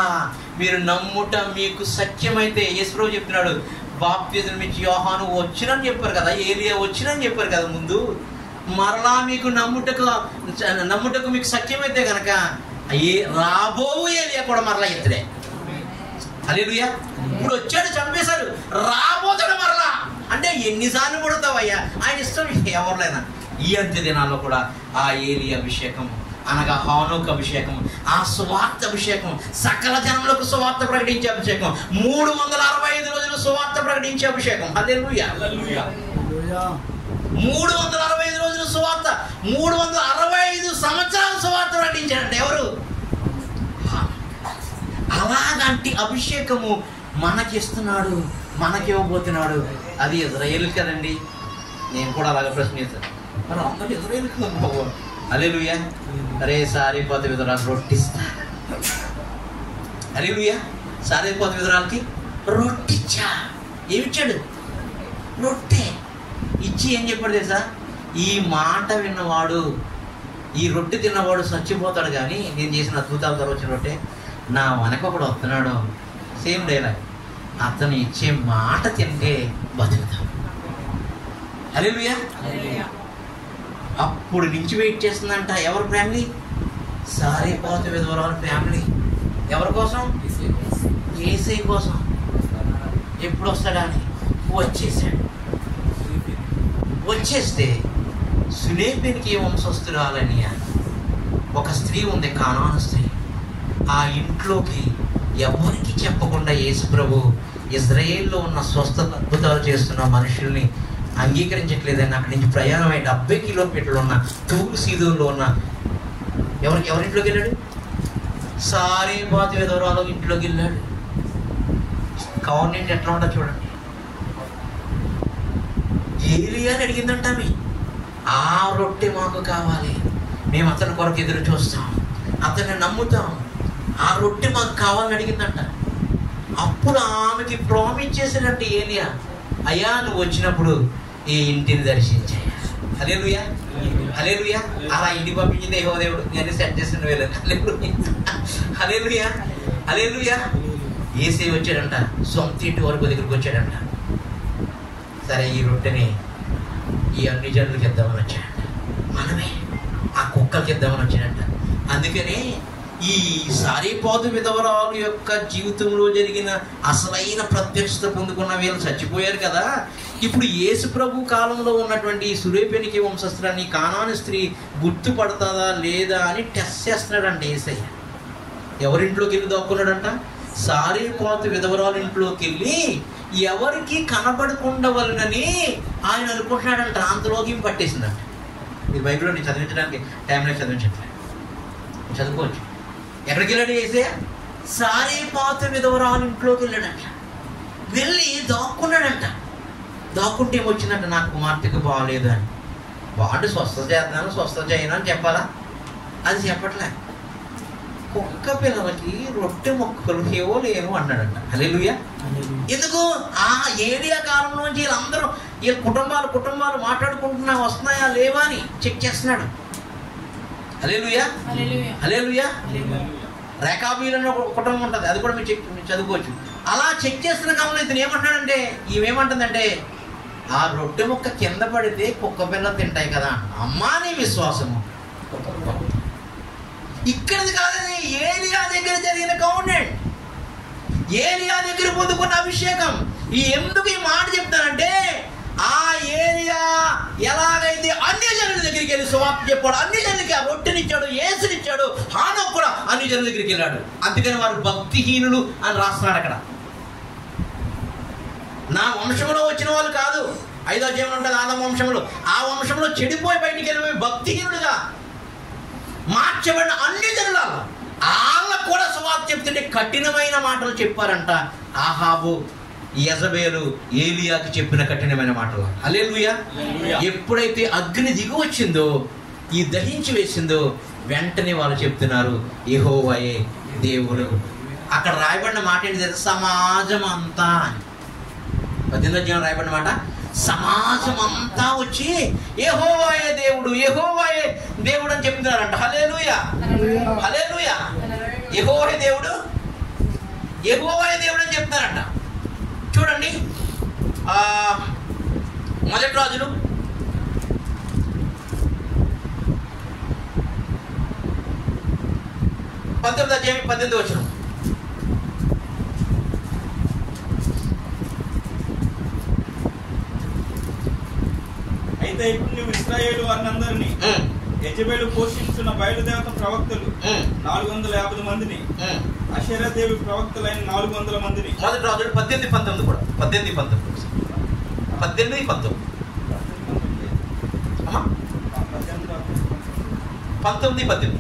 మీరు నమ్ముట మీకు సత్యమైతే, యేసుప్రభు చెప్తున్నాడు, బాప్తిజం నుంచి యోహాను వచ్చినని చెప్పారు కదా, ఏలియా వచ్చినని చెప్పారు కదా ముందు. మరలా మీకు నమ్ముటకు మీకు సత్యమైతే కనుక రాబో ఏలియా కూడా మరలా ఇతడే. హల్లెలూయా. ఇప్పుడు వచ్చాడు, చంపేశారు, రాబోతాడు మరలా. అంటే ఎన్నిసార్లు పుడతావయ్యా? ఆయన ఇష్టం. ఎవరినైనా ఈ అంత్య దినాల్లో కూడా ఆ ఏలియా అభిషేకం అనగా హానోకు అభిషేకం, ఆ సువార్త అభిషేకం, సకల జనములకు సువార్త ప్రకటించే అభిషేకం, 365 రోజులు సువార్త ప్రకటించే అభిషేకం. హల్లెలూయా. 365 రోజులు సువార్త, 365 సంవత్సరాలు సువార్త ప్రకటించాడంటే ఎవరు? అలాగంటి అభిషేకము మనకిస్తున్నాడు, మనకివ్వబోతున్నాడు. అది ఇజ్రాయేల్ కదండి. నేను కూడా అలాగే ప్రశ్నిస్తాను, మరి అందరూ ఇజ్రాయేల్ కదా. హల్లెలూయా. అరే సారిపోత విధురాలు రొట్టిస్తా. హల్లెలూయా. సారిపోత విధురాలకి రొట్టిచ్చా. ఏమిచ్చాడు? రొట్టె ఇచ్చి ఏం చెప్పాడు తెలుసా? ఈ మాట విన్నవాడు, ఈ రొట్టె తిన్నవాడు చచ్చిపోతాడు, కానీ నేను చేసిన అద్భుతాలతో వచ్చిన రొట్టె నా వెనక ఒకడు వస్తున్నాడు. Same dialogue. అతను ఇచ్చే మాట తింటే బతుకుతాం. హల్లెలూయా. అప్పుడు నుంచి వెయిట్ చేస్తుందంట. ఎవరి ఫ్యామిలీ? సారిపోత విధవరాల ఫ్యామిలీ. ఎవరి కోసం? యేసయ్య కోసం. ఎప్పుడు వస్తాడని వచ్చేసాడు. వచ్చేస్తే సులేపేనికి వంశస్థురాలని ఒక స్త్రీ ఉంది, కానాను స్త్రీ. ఆ ఇంట్లోకి ఎవరికి చెప్పకుండా యేసు ప్రభు ఇజ్రాయేల్లో ఉన్న స్వస్థత అద్భుతాలు చేస్తున్న మనుషుల్ని అంగీకరించట్లేదని అక్కడి నుంచి ప్రయాణమై 70 కిలోమీటర్లు ఉన్న తూర్పు సీదోన్లో ఉన్న ఎవరింట్లోకి వెళ్ళాడు? సారిపోత విధవరాలు ఇంట్లోకి వెళ్ళాడు. గవర్నమెంట్ ఎట్లా ఉంటుందో చూడండి. ఏలియా అడిగిందంట, ఆ రొట్టె మాకు కావాలి, మేము అతని కొరకు ఎదురు చూస్తాం, అతన్ని నమ్ముతాం, ఆ రొట్టె మాకు కావాలని అడిగిందంట. అప్పుడు ఆమెకి ప్రామిస్ చేసినట్టు ఏలియా, అయ్యా నువ్వు వచ్చినప్పుడు ఈ ఇంటిని దర్శించాయి. హల్లెలూయా, హల్లెలూయా. అలా ఇంటికి పంపించింది యెహోవా దేవుడు. నేను సెట్ చేసిన వేళ. హల్లెలూయా, హల్లెలూయా. యేసే వచ్చాడంట, సొంత ఇంటి వరకు దగ్గరికి వచ్చాడంట. సరే ఈ రొట్టెని ఈ అన్ని జనులకి ఇద్దామని వచ్చాడంట. మనమే ఆ కుక్కలకి ఇద్దామని వచ్చాడంట. అందుకనే ఈ సారిపోతు విధవరాలు యొక్క జీవితంలో జరిగిన అసలైన ప్రత్యక్షత పొందుకున్న వీళ్ళు చచ్చిపోయారు కదా. ఇప్పుడు యేసు ప్రభు కాలంలో ఉన్నటువంటి ఈ సురేపెనికి వంశస్థురాన్ని కానాను స్త్రీ గుర్తుపడుతుందా లేదా అని టెస్ట్ చేస్తున్నాడంట యేసయ్య. ఎవరింట్లోకి వెళ్ళి దాక్కున్నాడంట? సారిపోతు విధవరాలు ఇంట్లోకి వెళ్ళి ఎవరికి కనబడకుండా వలనని ఆయన అనుకుంటున్నాడంట. అంతలోకి పట్టేసిందంట. మీరు బైబిల్లో నేను చదివించడానికి టైంలో చదివించట్లేదు, చదువుకోవచ్చు. ఎక్కడికి వెళ్ళాడు యేసయ్య? సారిపోతు విధవరాలు ఇంట్లోకి వెళ్ళాడంట. వెళ్ళి దాక్కున్నాడంట. దాక్కుంటే ఏమొచ్చిందంట? నాకు కుమార్తెకు బాగలేదు అని. బాగుంటే స్వస్థత చేస్తున్నాను, స్వస్థత చేయను అని చెప్పాలా? అది చెప్పట్లే. కుక్క పిల్లలకి రొట్టె మొక్కలు ఇవ్వలేము అన్నాడంట. హల్లెలూయా. ఎందుకు? ఆ ఏలియా కాలంలోంచి వీళ్ళందరూ వీళ్ళ కుటుంబాలు మాట్లాడుకుంటున్నా వస్తున్నాయా లేవా అని చెక్ చేస్తున్నాడు. హల్లెలూయా. హల్లెలూయా. రేఖాబీలను ఒక కుటుంబం ఉంటుంది, అది కూడా మీరు చదువుకోవచ్చు. అలా చెక్ చేస్తున్న కాలంలో ఇతను ఏమంటాడంటే, ఈమెమంటుందంటే, ఆ రొట్టె ముక్క కింద పడితే కుక్క పిల్లలు తింటాయి కదా. అమ్మా నీ విశ్వాసము. ఇక్కడిది కాదని ఏలియా దగ్గర జరిగిన కౌంటెంట్, ఏలియా దగ్గర పొందుకున్న అభిషేకం. ఎందుకు ఈ మాట చెప్తానంటే, ఆ ఏలియా ఎలాగైతే అన్ని జనుల దగ్గరికి వెళ్ళి సువార్త చెప్పాడు, అన్ని జనులకి ఆ రొట్టెనిచ్చాడు, యేసునిచ్చాడు, హానోకు కూడా అన్ని జనుల దగ్గరికి వెళ్ళాడు. అందుకని వారు భక్తిహీనులు అని రాస్తున్నాడు అక్కడ. నా వంశంలో వచ్చిన వాళ్ళు కాదు, 5వ అధ్యాయంలో ఉంటుంది ఆదాము వంశంలో, ఆ వంశంలో చెడిపోయి బయటికి వెళ్ళిపోయి భక్తిహీనుడుగా మార్చబడిన అన్ని జనుల వాళ్ళకు కూడా సువార్త చెప్తుంటే కఠినమైన మాటలు చెప్పారంట. ఆహాబు, యెజబేలు ఏలియాకి చెప్పిన కఠినమైన మాటలు. హల్లెలూయా. ఎప్పుడైతే అగ్ని దిగి వచ్చిందో, ఈ దహించి వేసిందో, వెంటనే వాళ్ళు చెప్తున్నారు యెహోవాయే దేవుడు. అక్కడ రాయబడిన మాట ఏంటి? సమాజం అంతా, 18వ అధ్యాయం రాయబడిన మాట, సమాజం అంతా వచ్చి యెహోవాయే దేవుడు, యెహోవాయే దేవుడు అని చెప్తున్నారంట. హల్లెలూయా. హల్లెలూయా. యెహోవాయే దేవుడు, యెహోవాయే దేవుడు అని చెప్తున్నారంట. చూడండి, మొదటి రాజులు 19వ అధ్యాయం 18వ వచనం. అయితే ఇప్పుడు నువ్వు ఇశ్రాయేలు వారినందరినీ యెజబెలు పోషించిన బయలుదేవత ప్రవక్తలు 450 మందిని, అషేరాదేవి ప్రవక్తలైన 400 మందిని. మొదటి రాజులు 18-19 కూడా, 18-19 అమ్మా, 19-18.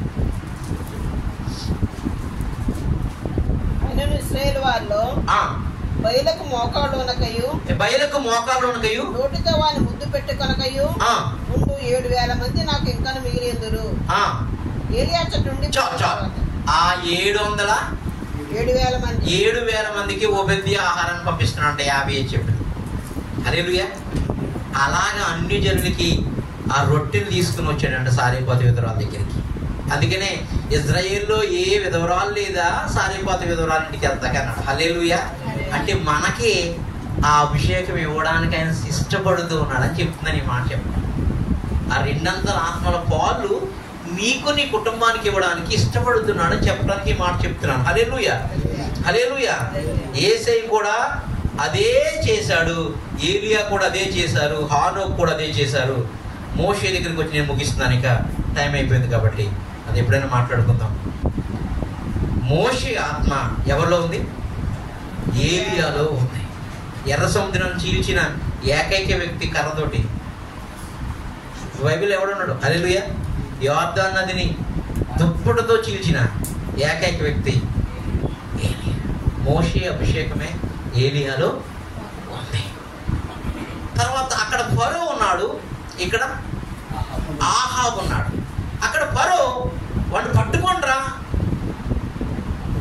ఇశ్రాయేలు వారిలో బయలకు మోకాళ్ళు ఉనకయు నోటితో వాని ముద్దు పెట్టుకొనకయు ఉండు 7,000 మంది నాకు ఇంకా మిగిలిందురు. ఏలియా నుండి ఆ 7,000 మందికి ఓబేద్యా ఆహారాన్ని పంపిస్తున్నాడు. 50 చెప్పాడు. హల్లెలూయా. అలాగా అన్ని జనులకి ఆ రొట్టెలు తీసుకుని వచ్చాడంట సారేపాతు విధవరాల దగ్గరికి. అందుకనే ఇజ్రాయేల్లో ఏ విధవరాలు లేదా సారేపాతు విధవరాల ఇంటికి వెళ్తాకన్నాడు. హల్లెలూయా. అంటే మనకి ఆ అభిషేకం ఇవ్వడానికి ఆయన ఇష్టపడుతూ ఉన్నాడని చెప్తుందని ఈ మాట చెప్తాను. ఆ 200 ఆత్మల పాలు నీకు నీ కుటుంబానికి ఇవ్వడానికి ఇష్టపడుతున్నాడని చెప్పడానికి ఈ మాట చెప్తున్నాను. హల్లెలూయా. హల్లెలూయా. యేసయ్య కూడా అదే చేశాడు, ఏలియా కూడా అదే చేశారు, హానోకు కూడా అదే చేశారు. మోషే దగ్గరికి వచ్చి నేను ముగిస్తున్నాను, ఇక టైం అయిపోయింది కాబట్టి అది ఎప్పుడైనా మాట్లాడుకుందాం. మోషే ఆత్మ ఎవరిలో ఉంది? ఏలియాలో ఉంది. ఎర్ర సముద్రం చీల్చిన ఏకైక వ్యక్తి కర్రతోటి బైబిల్ ఎవడున్నాడు? హల్లెలూయా. యోర్దాను నదిని దుప్పటితో చీల్చిన ఏకైక వ్యక్తి ఏలియా. మోషే అభిషేకమే ఏలియాలో ఉంది. తర్వాత అక్కడ ఫరో ఉన్నాడు, ఇక్కడ ఆహాబు ఉన్నాడు. అక్కడ ఫరో వాడిని పట్టుకోండిరా,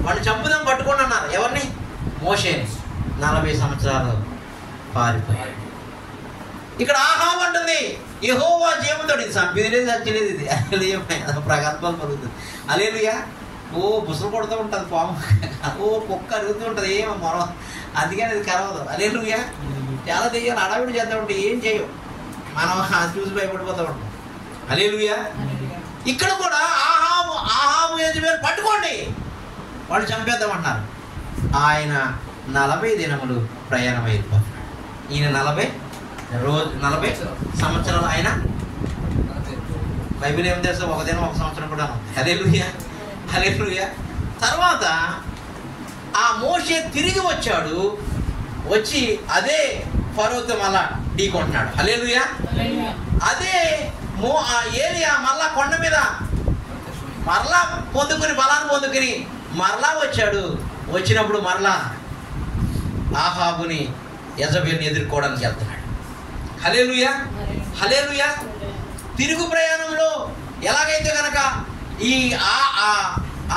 వాడిని చంపుదాం పట్టుకోండి అన్నారు. ఎవరిని? మోషేని. 40 సంవత్సరాలు పారిపోయాడు. ఇక్కడ ఆహాబు అంటుంది యెహోవా జీవంతోడు. ఇది చంపిదిలేదు, చచ్చలేదు, ఇది ప్రగల్భాలు పలుకుతుంది. హల్లెలూయా. ఓ బుసలు కొడుతూ ఉంటుంది పాము, ఓ కుక్క అరుగుతూ ఉంటుంది, ఏమో మరో, అందుకని అది కరవదు. హల్లెలూయా. చాలా దెయ్యాలు అడవిడి చేస్తూ ఉంటే ఏం చేయవు, మనం చూసి భయపడిపోతూ ఉంటాం. హల్లెలూయా. ఇక్కడ కూడా ఆహాబు యెజబెలు పట్టుకోండి, వాళ్ళు చంపేద్దామన్నారు. ఆయన 40 దినములు ప్రయాణం అయిపోతున్నాడు. ఈయన 40 సంవత్సరాలు. ఆయన బైబిల్ ఏం చేస్తే 1 దినం 1 సంవత్సరం కూడా. హల్లెలూయా. హల్లెలూయా. తర్వాత ఆ మోషే తిరిగి వచ్చాడు, వచ్చి అదే ఫరోతో మళ్ళా ఢీకొంటున్నాడు. హల్లెలూయా. అదే ఏలియా మళ్ళా కొండ మీద మరలా బలాన్ని పొందుకుని మరలా వచ్చాడు. వచ్చినప్పుడు మరలా ఆహాబుని యెజబెలుని ఎదుర్కోవడానికి వెళ్తున్నాడు. హల్లెలూయా. హల్లెలూయా. తిరుగు ప్రయాణంలో ఎలాగైతే కనుక ఈ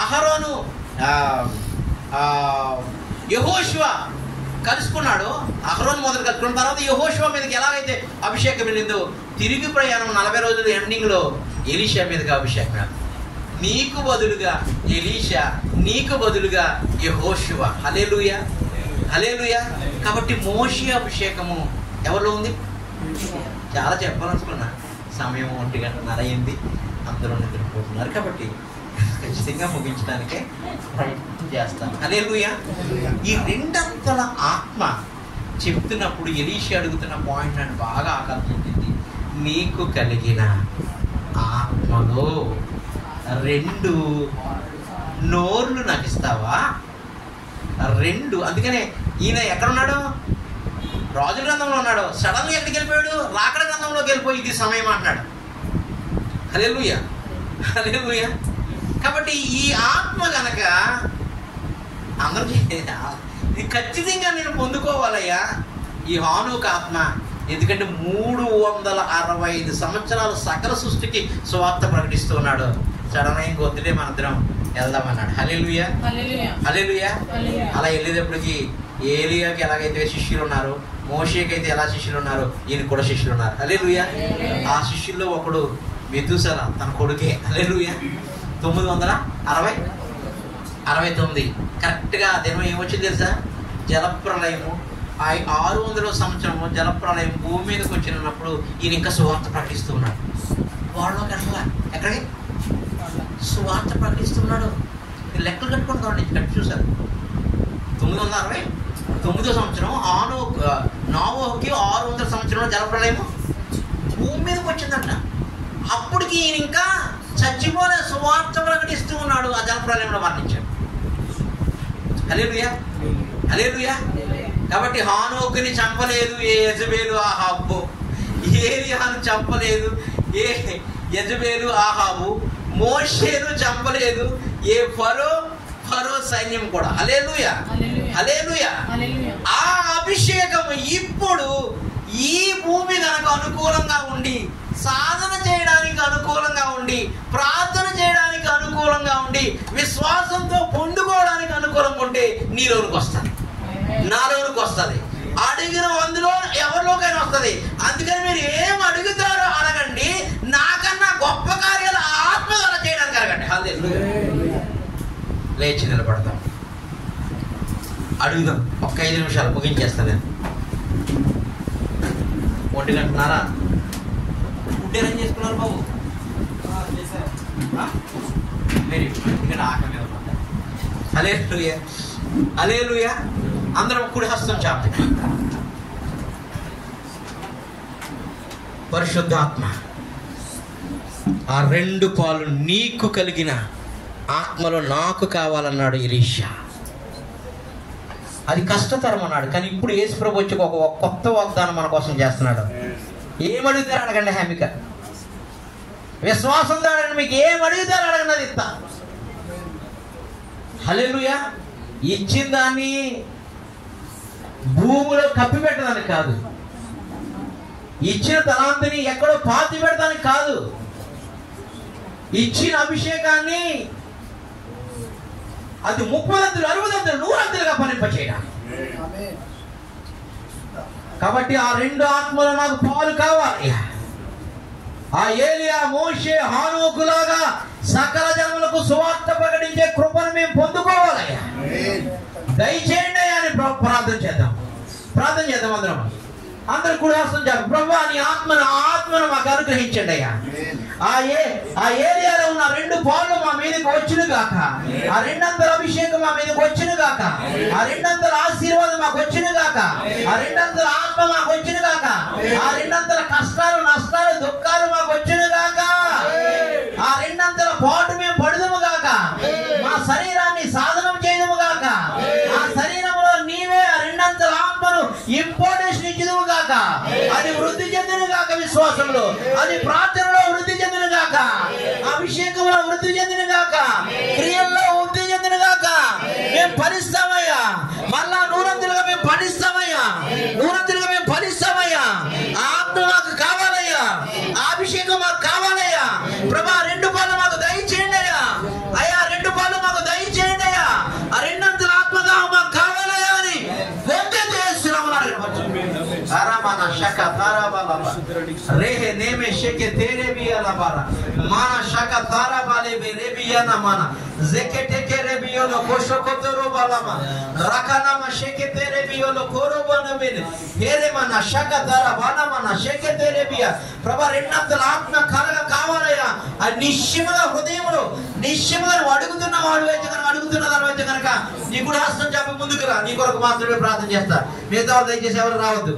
అహరోను యెహోషువ కలుసుకున్నాడు. అహరోను మొదలు కలుసుకున్న తర్వాత యెహోషువ మీదకి ఎలాగైతే అభిషేకం వెళ్ళిందో తిరిగి ప్రయాణం 40 రోజుల ఎండింగ్లో ఎలీషా మీదకి అభిషేకం. నీకు బదులుగా ఎలీషా, నీకు బదులుగా యెహోషువ. హల్లెలూయా, హల్లెలూయా. కాబట్టి మోషే అభిషేకము ఎవరిలో ఉంది? చాలా చెప్పాలనుకున్నా, సమయం 1:30 అయింది, అందరూ నిద్రపోతున్నారు. కాబట్టి ఖచ్చితంగా ముగించడానికే ప్రయత్నం చేస్తాను. హల్లెలూయా. ఈ రెండంతల ఆత్మ చెప్తున్నప్పుడు ఎలీషా అడుగుతున్న పాయింట్ నన్ను బాగా ఆకర్షించింది. నీకు కలిగిన ఆత్మలో 2 నోర్లు నాకు ఇస్తావా? 2. అందుకనే ఈయన ఎక్కడున్నాడు? రాజు గ్రంథంలో ఉన్నాడు. సడన్గా ఎక్కడికి వెళ్ళిపోయాడు? రాకడ గ్రంథంలోకి వెళ్ళిపోయి ఇది సమయం అంటున్నాడు. హల్లెలూయా, హల్లెలూయా. కాబట్టి ఈ ఆత్మ గనక అందరికీ ఇది ఖచ్చితంగా నేను పొందుకోవాలయ్యా, ఈ హానోకు ఆత్మ. ఎందుకంటే 365 సంవత్సరాలు సకల సృష్టికి సువార్త ప్రకటిస్తూ ఉన్నాడు. సడన్ గా ఇంకొద్దుటే మనందరం వెళ్దామన్నాడు. హల్లెలూయా, హల్లెలూయా. అలా వెళ్ళేటప్పటికి ఏలియాకి ఎలాగైతే శిష్యులు ఉన్నారు, మోషేకి అయితే ఎలా శిష్యులు ఉన్నారు, ఈయన కూడా శిష్యులు ఉన్నారు. హల్లెలూయా. ఆ శిష్యుల్లో ఒకడు మెతూసెల, తన కొడుకే. హల్లెలూయా. 969 కరెక్ట్గా దినం ఏమొచ్చింది తెలుసా? జలప్రలయము. 600వ సంవత్సరము జలప్రలయం భూమి మీదకి వచ్చినప్పుడు ఈయన ఇంకా సువార్త ప్రకటిస్తూ ఉన్నాడు. వాళ్ళకి అట్లా ఎక్కడికి సువార్త ప్రకటిస్తున్నాడు. లెక్కలు కట్టుకుంటామండి, కట్టి చూశారు. 969వ సంవత్సరం నోవహుకి 600 సంవత్సరంలో జలప్రలయము భూమి మీదకి వచ్చిందంట. అప్పటికి ఈయన ఇంకా చచ్చిపోలే, సువార్త ప్రకటిస్తూ ఉన్నాడు. ఆ జలప్రలయంలో మరణించాడు. హల్లెలూయా, హల్లెలూయా. కాబట్టి హానోకుని చంపలేదు ఏ యెజబేలు ఆహాబు, ఏలియాను చంపలేదు ఏ యెజబేలు ఆహాబు, మోషేను చంపలేదు ఏ ఫరో సైన్యం కూడా. హల్లెలూయా, హల్లెలూయా. ఆ అభిషేకం ఇప్పుడు ఈ భూమి కనుక అనుకూలంగా ఉండి, సాధన చేయడానికి అనుకూలంగా ఉండి, ప్రార్థన చేయడానికి అనుకూలంగా ఉండి, విశ్వాసంతో పొందుకోవడానికి అనుకూలంగా ఉంటే నీలోనికి వస్తుంది, నాలోనికి వస్తుంది. అడిగిన అందులో ఎవరిలోకైనా వస్తుంది. అందుకని మీరు ఏం అడుగుతారో అడగండి, నాకన్నా గొప్ప కార్యాలు ఆత్మ ద్వారా చేయడానికి అడగండి. హల్లెలూయా. లేచి నిలబడదాం, అడుగుదాం. ఒక్క 5 నిమిషాలు ముగించేస్తాను నేను. 1:30 ఫుడ్ అరేంజ్ చేసుకున్నారు బాబు? Very good. ఎందుకంటే ఆకలి మీద ఉన్నది. హల్లెలూయా, హల్లెలూయా. అందరం కుడి హస్తం చాపి. పరిశుద్ధాత్మ, ఆ 2 పాలు నీకు కలిగిన ఆత్మలో నాకు కావాలన్నాడు ఎలీషా. అది కష్టతరం అన్నాడు. కానీ ఇప్పుడు యేసుప్రభు వచ్చి ఒక కొత్త వాగ్దానం మన కోసం చేస్తున్నాడు. ఏమడుగుతారు అడగండి, హ్యాపీగా విశ్వాసంతో అడగండి. మీకు ఏం అడుగుతారు అడగండి, అది ఇస్తా. హల్లెలూయా. ఇచ్చిన దాన్ని భూమిలో కప్పి పెట్టడానికి కాదు, ఇచ్చిన తలాంతిని ఎక్కడో పాతి పెడతానికి కాదు, ఇచ్చిన అభిషేకాన్ని అది 30 60 100 ఫలింపచేయడానికి. కాబట్టి ఆ 2 ఆత్మలు నాకు పాలు కావాలి. ఆ ఏలియా, మోషే, హానోకులాగా సకల జనములకు సువార్త ప్రకటించే కృపను మేము పొందుకోవాలయ్యా. దయచేయండి అయ్యా అని ప్రార్థన చేద్దాం. అందరూ కూడా వస్తుంది. ప్రభువా, నీ ఆత్మను మాకు అనుగ్రహించండి అయ్యా. ఆ ఏరియాలో ఉన్న 2 పాలు మా మీదకి వచ్చును గాక, ఆ 2 అభిషేకం మా మీదకి వచ్చును గాక, ఆ 2 ఆశీర్వాదం మాకు వచ్చును గాక, ఆ 2 ఆత్మ మాకు వచ్చును గాక, ఆ 2 కష్టాలు నష్టాలు దుఃఖాలు మాకు వచ్చును గాక, ఆ 2 పాటు మేము పడుదుము గాక, మా శరీరాన్ని సాధనం చేయదుము గాక, ఆ శరీరంలో నీవే ఆ 2 ఆత్మను ఇంపార్టెన్స్ ఇచ్చుదుము గాక, అది వృద్ధి చెందును గాక, విశ్వాసంలో అది ప్రార్థనలో వృద్ధి చెందును గాక, అభిషేకంలో వృద్ధి చెందును గాక, క్రియల్లో వృద్ధి చెందును గాక. మేము ఫలిస్తామయ్యా, మళ్ళా 100 మేము ఫలిస్తామయ్యా, 100 మేము ఫలిస్తామయ్యా. ఆత్మ మాకు కావాలయ్యా, అభిషేకం మాకు కావాలయ్యా. ప్రభా, 2 పాలు మాకు దయచేయండి అయ్యా. 2 పాలు మాకు Aramana shaka tarabalaba. Rehe neme sheke terebi alabara. Mana shaka tarabale berebi yanamana. Zekete kerebi yolo koshokotoro balama. Rakana ma sheke terebi yolo korobana bene. Here mana shaka tarabana mana sheke terebiya. Prabha రెండంతల ఆత్మ కలగ కావాలయ్యా. ఆ నిశ్చయముగా హృదయంలో నిశ్చయముగా అడుగుతున్న వాడు అయితే కనుక అడుగుతున్న తర్వాత కనుక నీ కూడా హస్తం చాపి ముందుకు రా. నీ కొరకు మాత్రమే ప్రార్థన చేస్తా. మిగతా వాళ్ళు దయచేసి ఎవరు రావద్దు.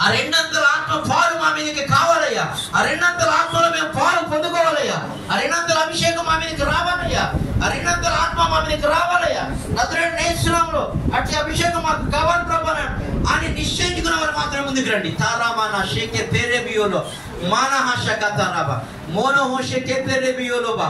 ఆ రెండంతల ఆత్మ పాలు మా మీదకి కావాలయ్యా. ఆ రెండంతల ఆత్మలో మేము పాలు పొందుకోవాలయ్యా. ఆ రెండంతల అభిషేకం మా మీదకి రావాలయ్యా. ఆ రెండంతల ఆత్మ మా మీదకి రావాలయ్యా. నజరేయుడైన యేసు నామములో అట్టి అభిషేకం మాకు కావాలి ప్రభువా అని నిశ్చయించుకున్న వారు మాత్రమే ముందుకు రండి. తారామాన షేకే తెరేబియోలో మానహ షకతారాబా మోనోహో షేకే తెరేబియోలోబా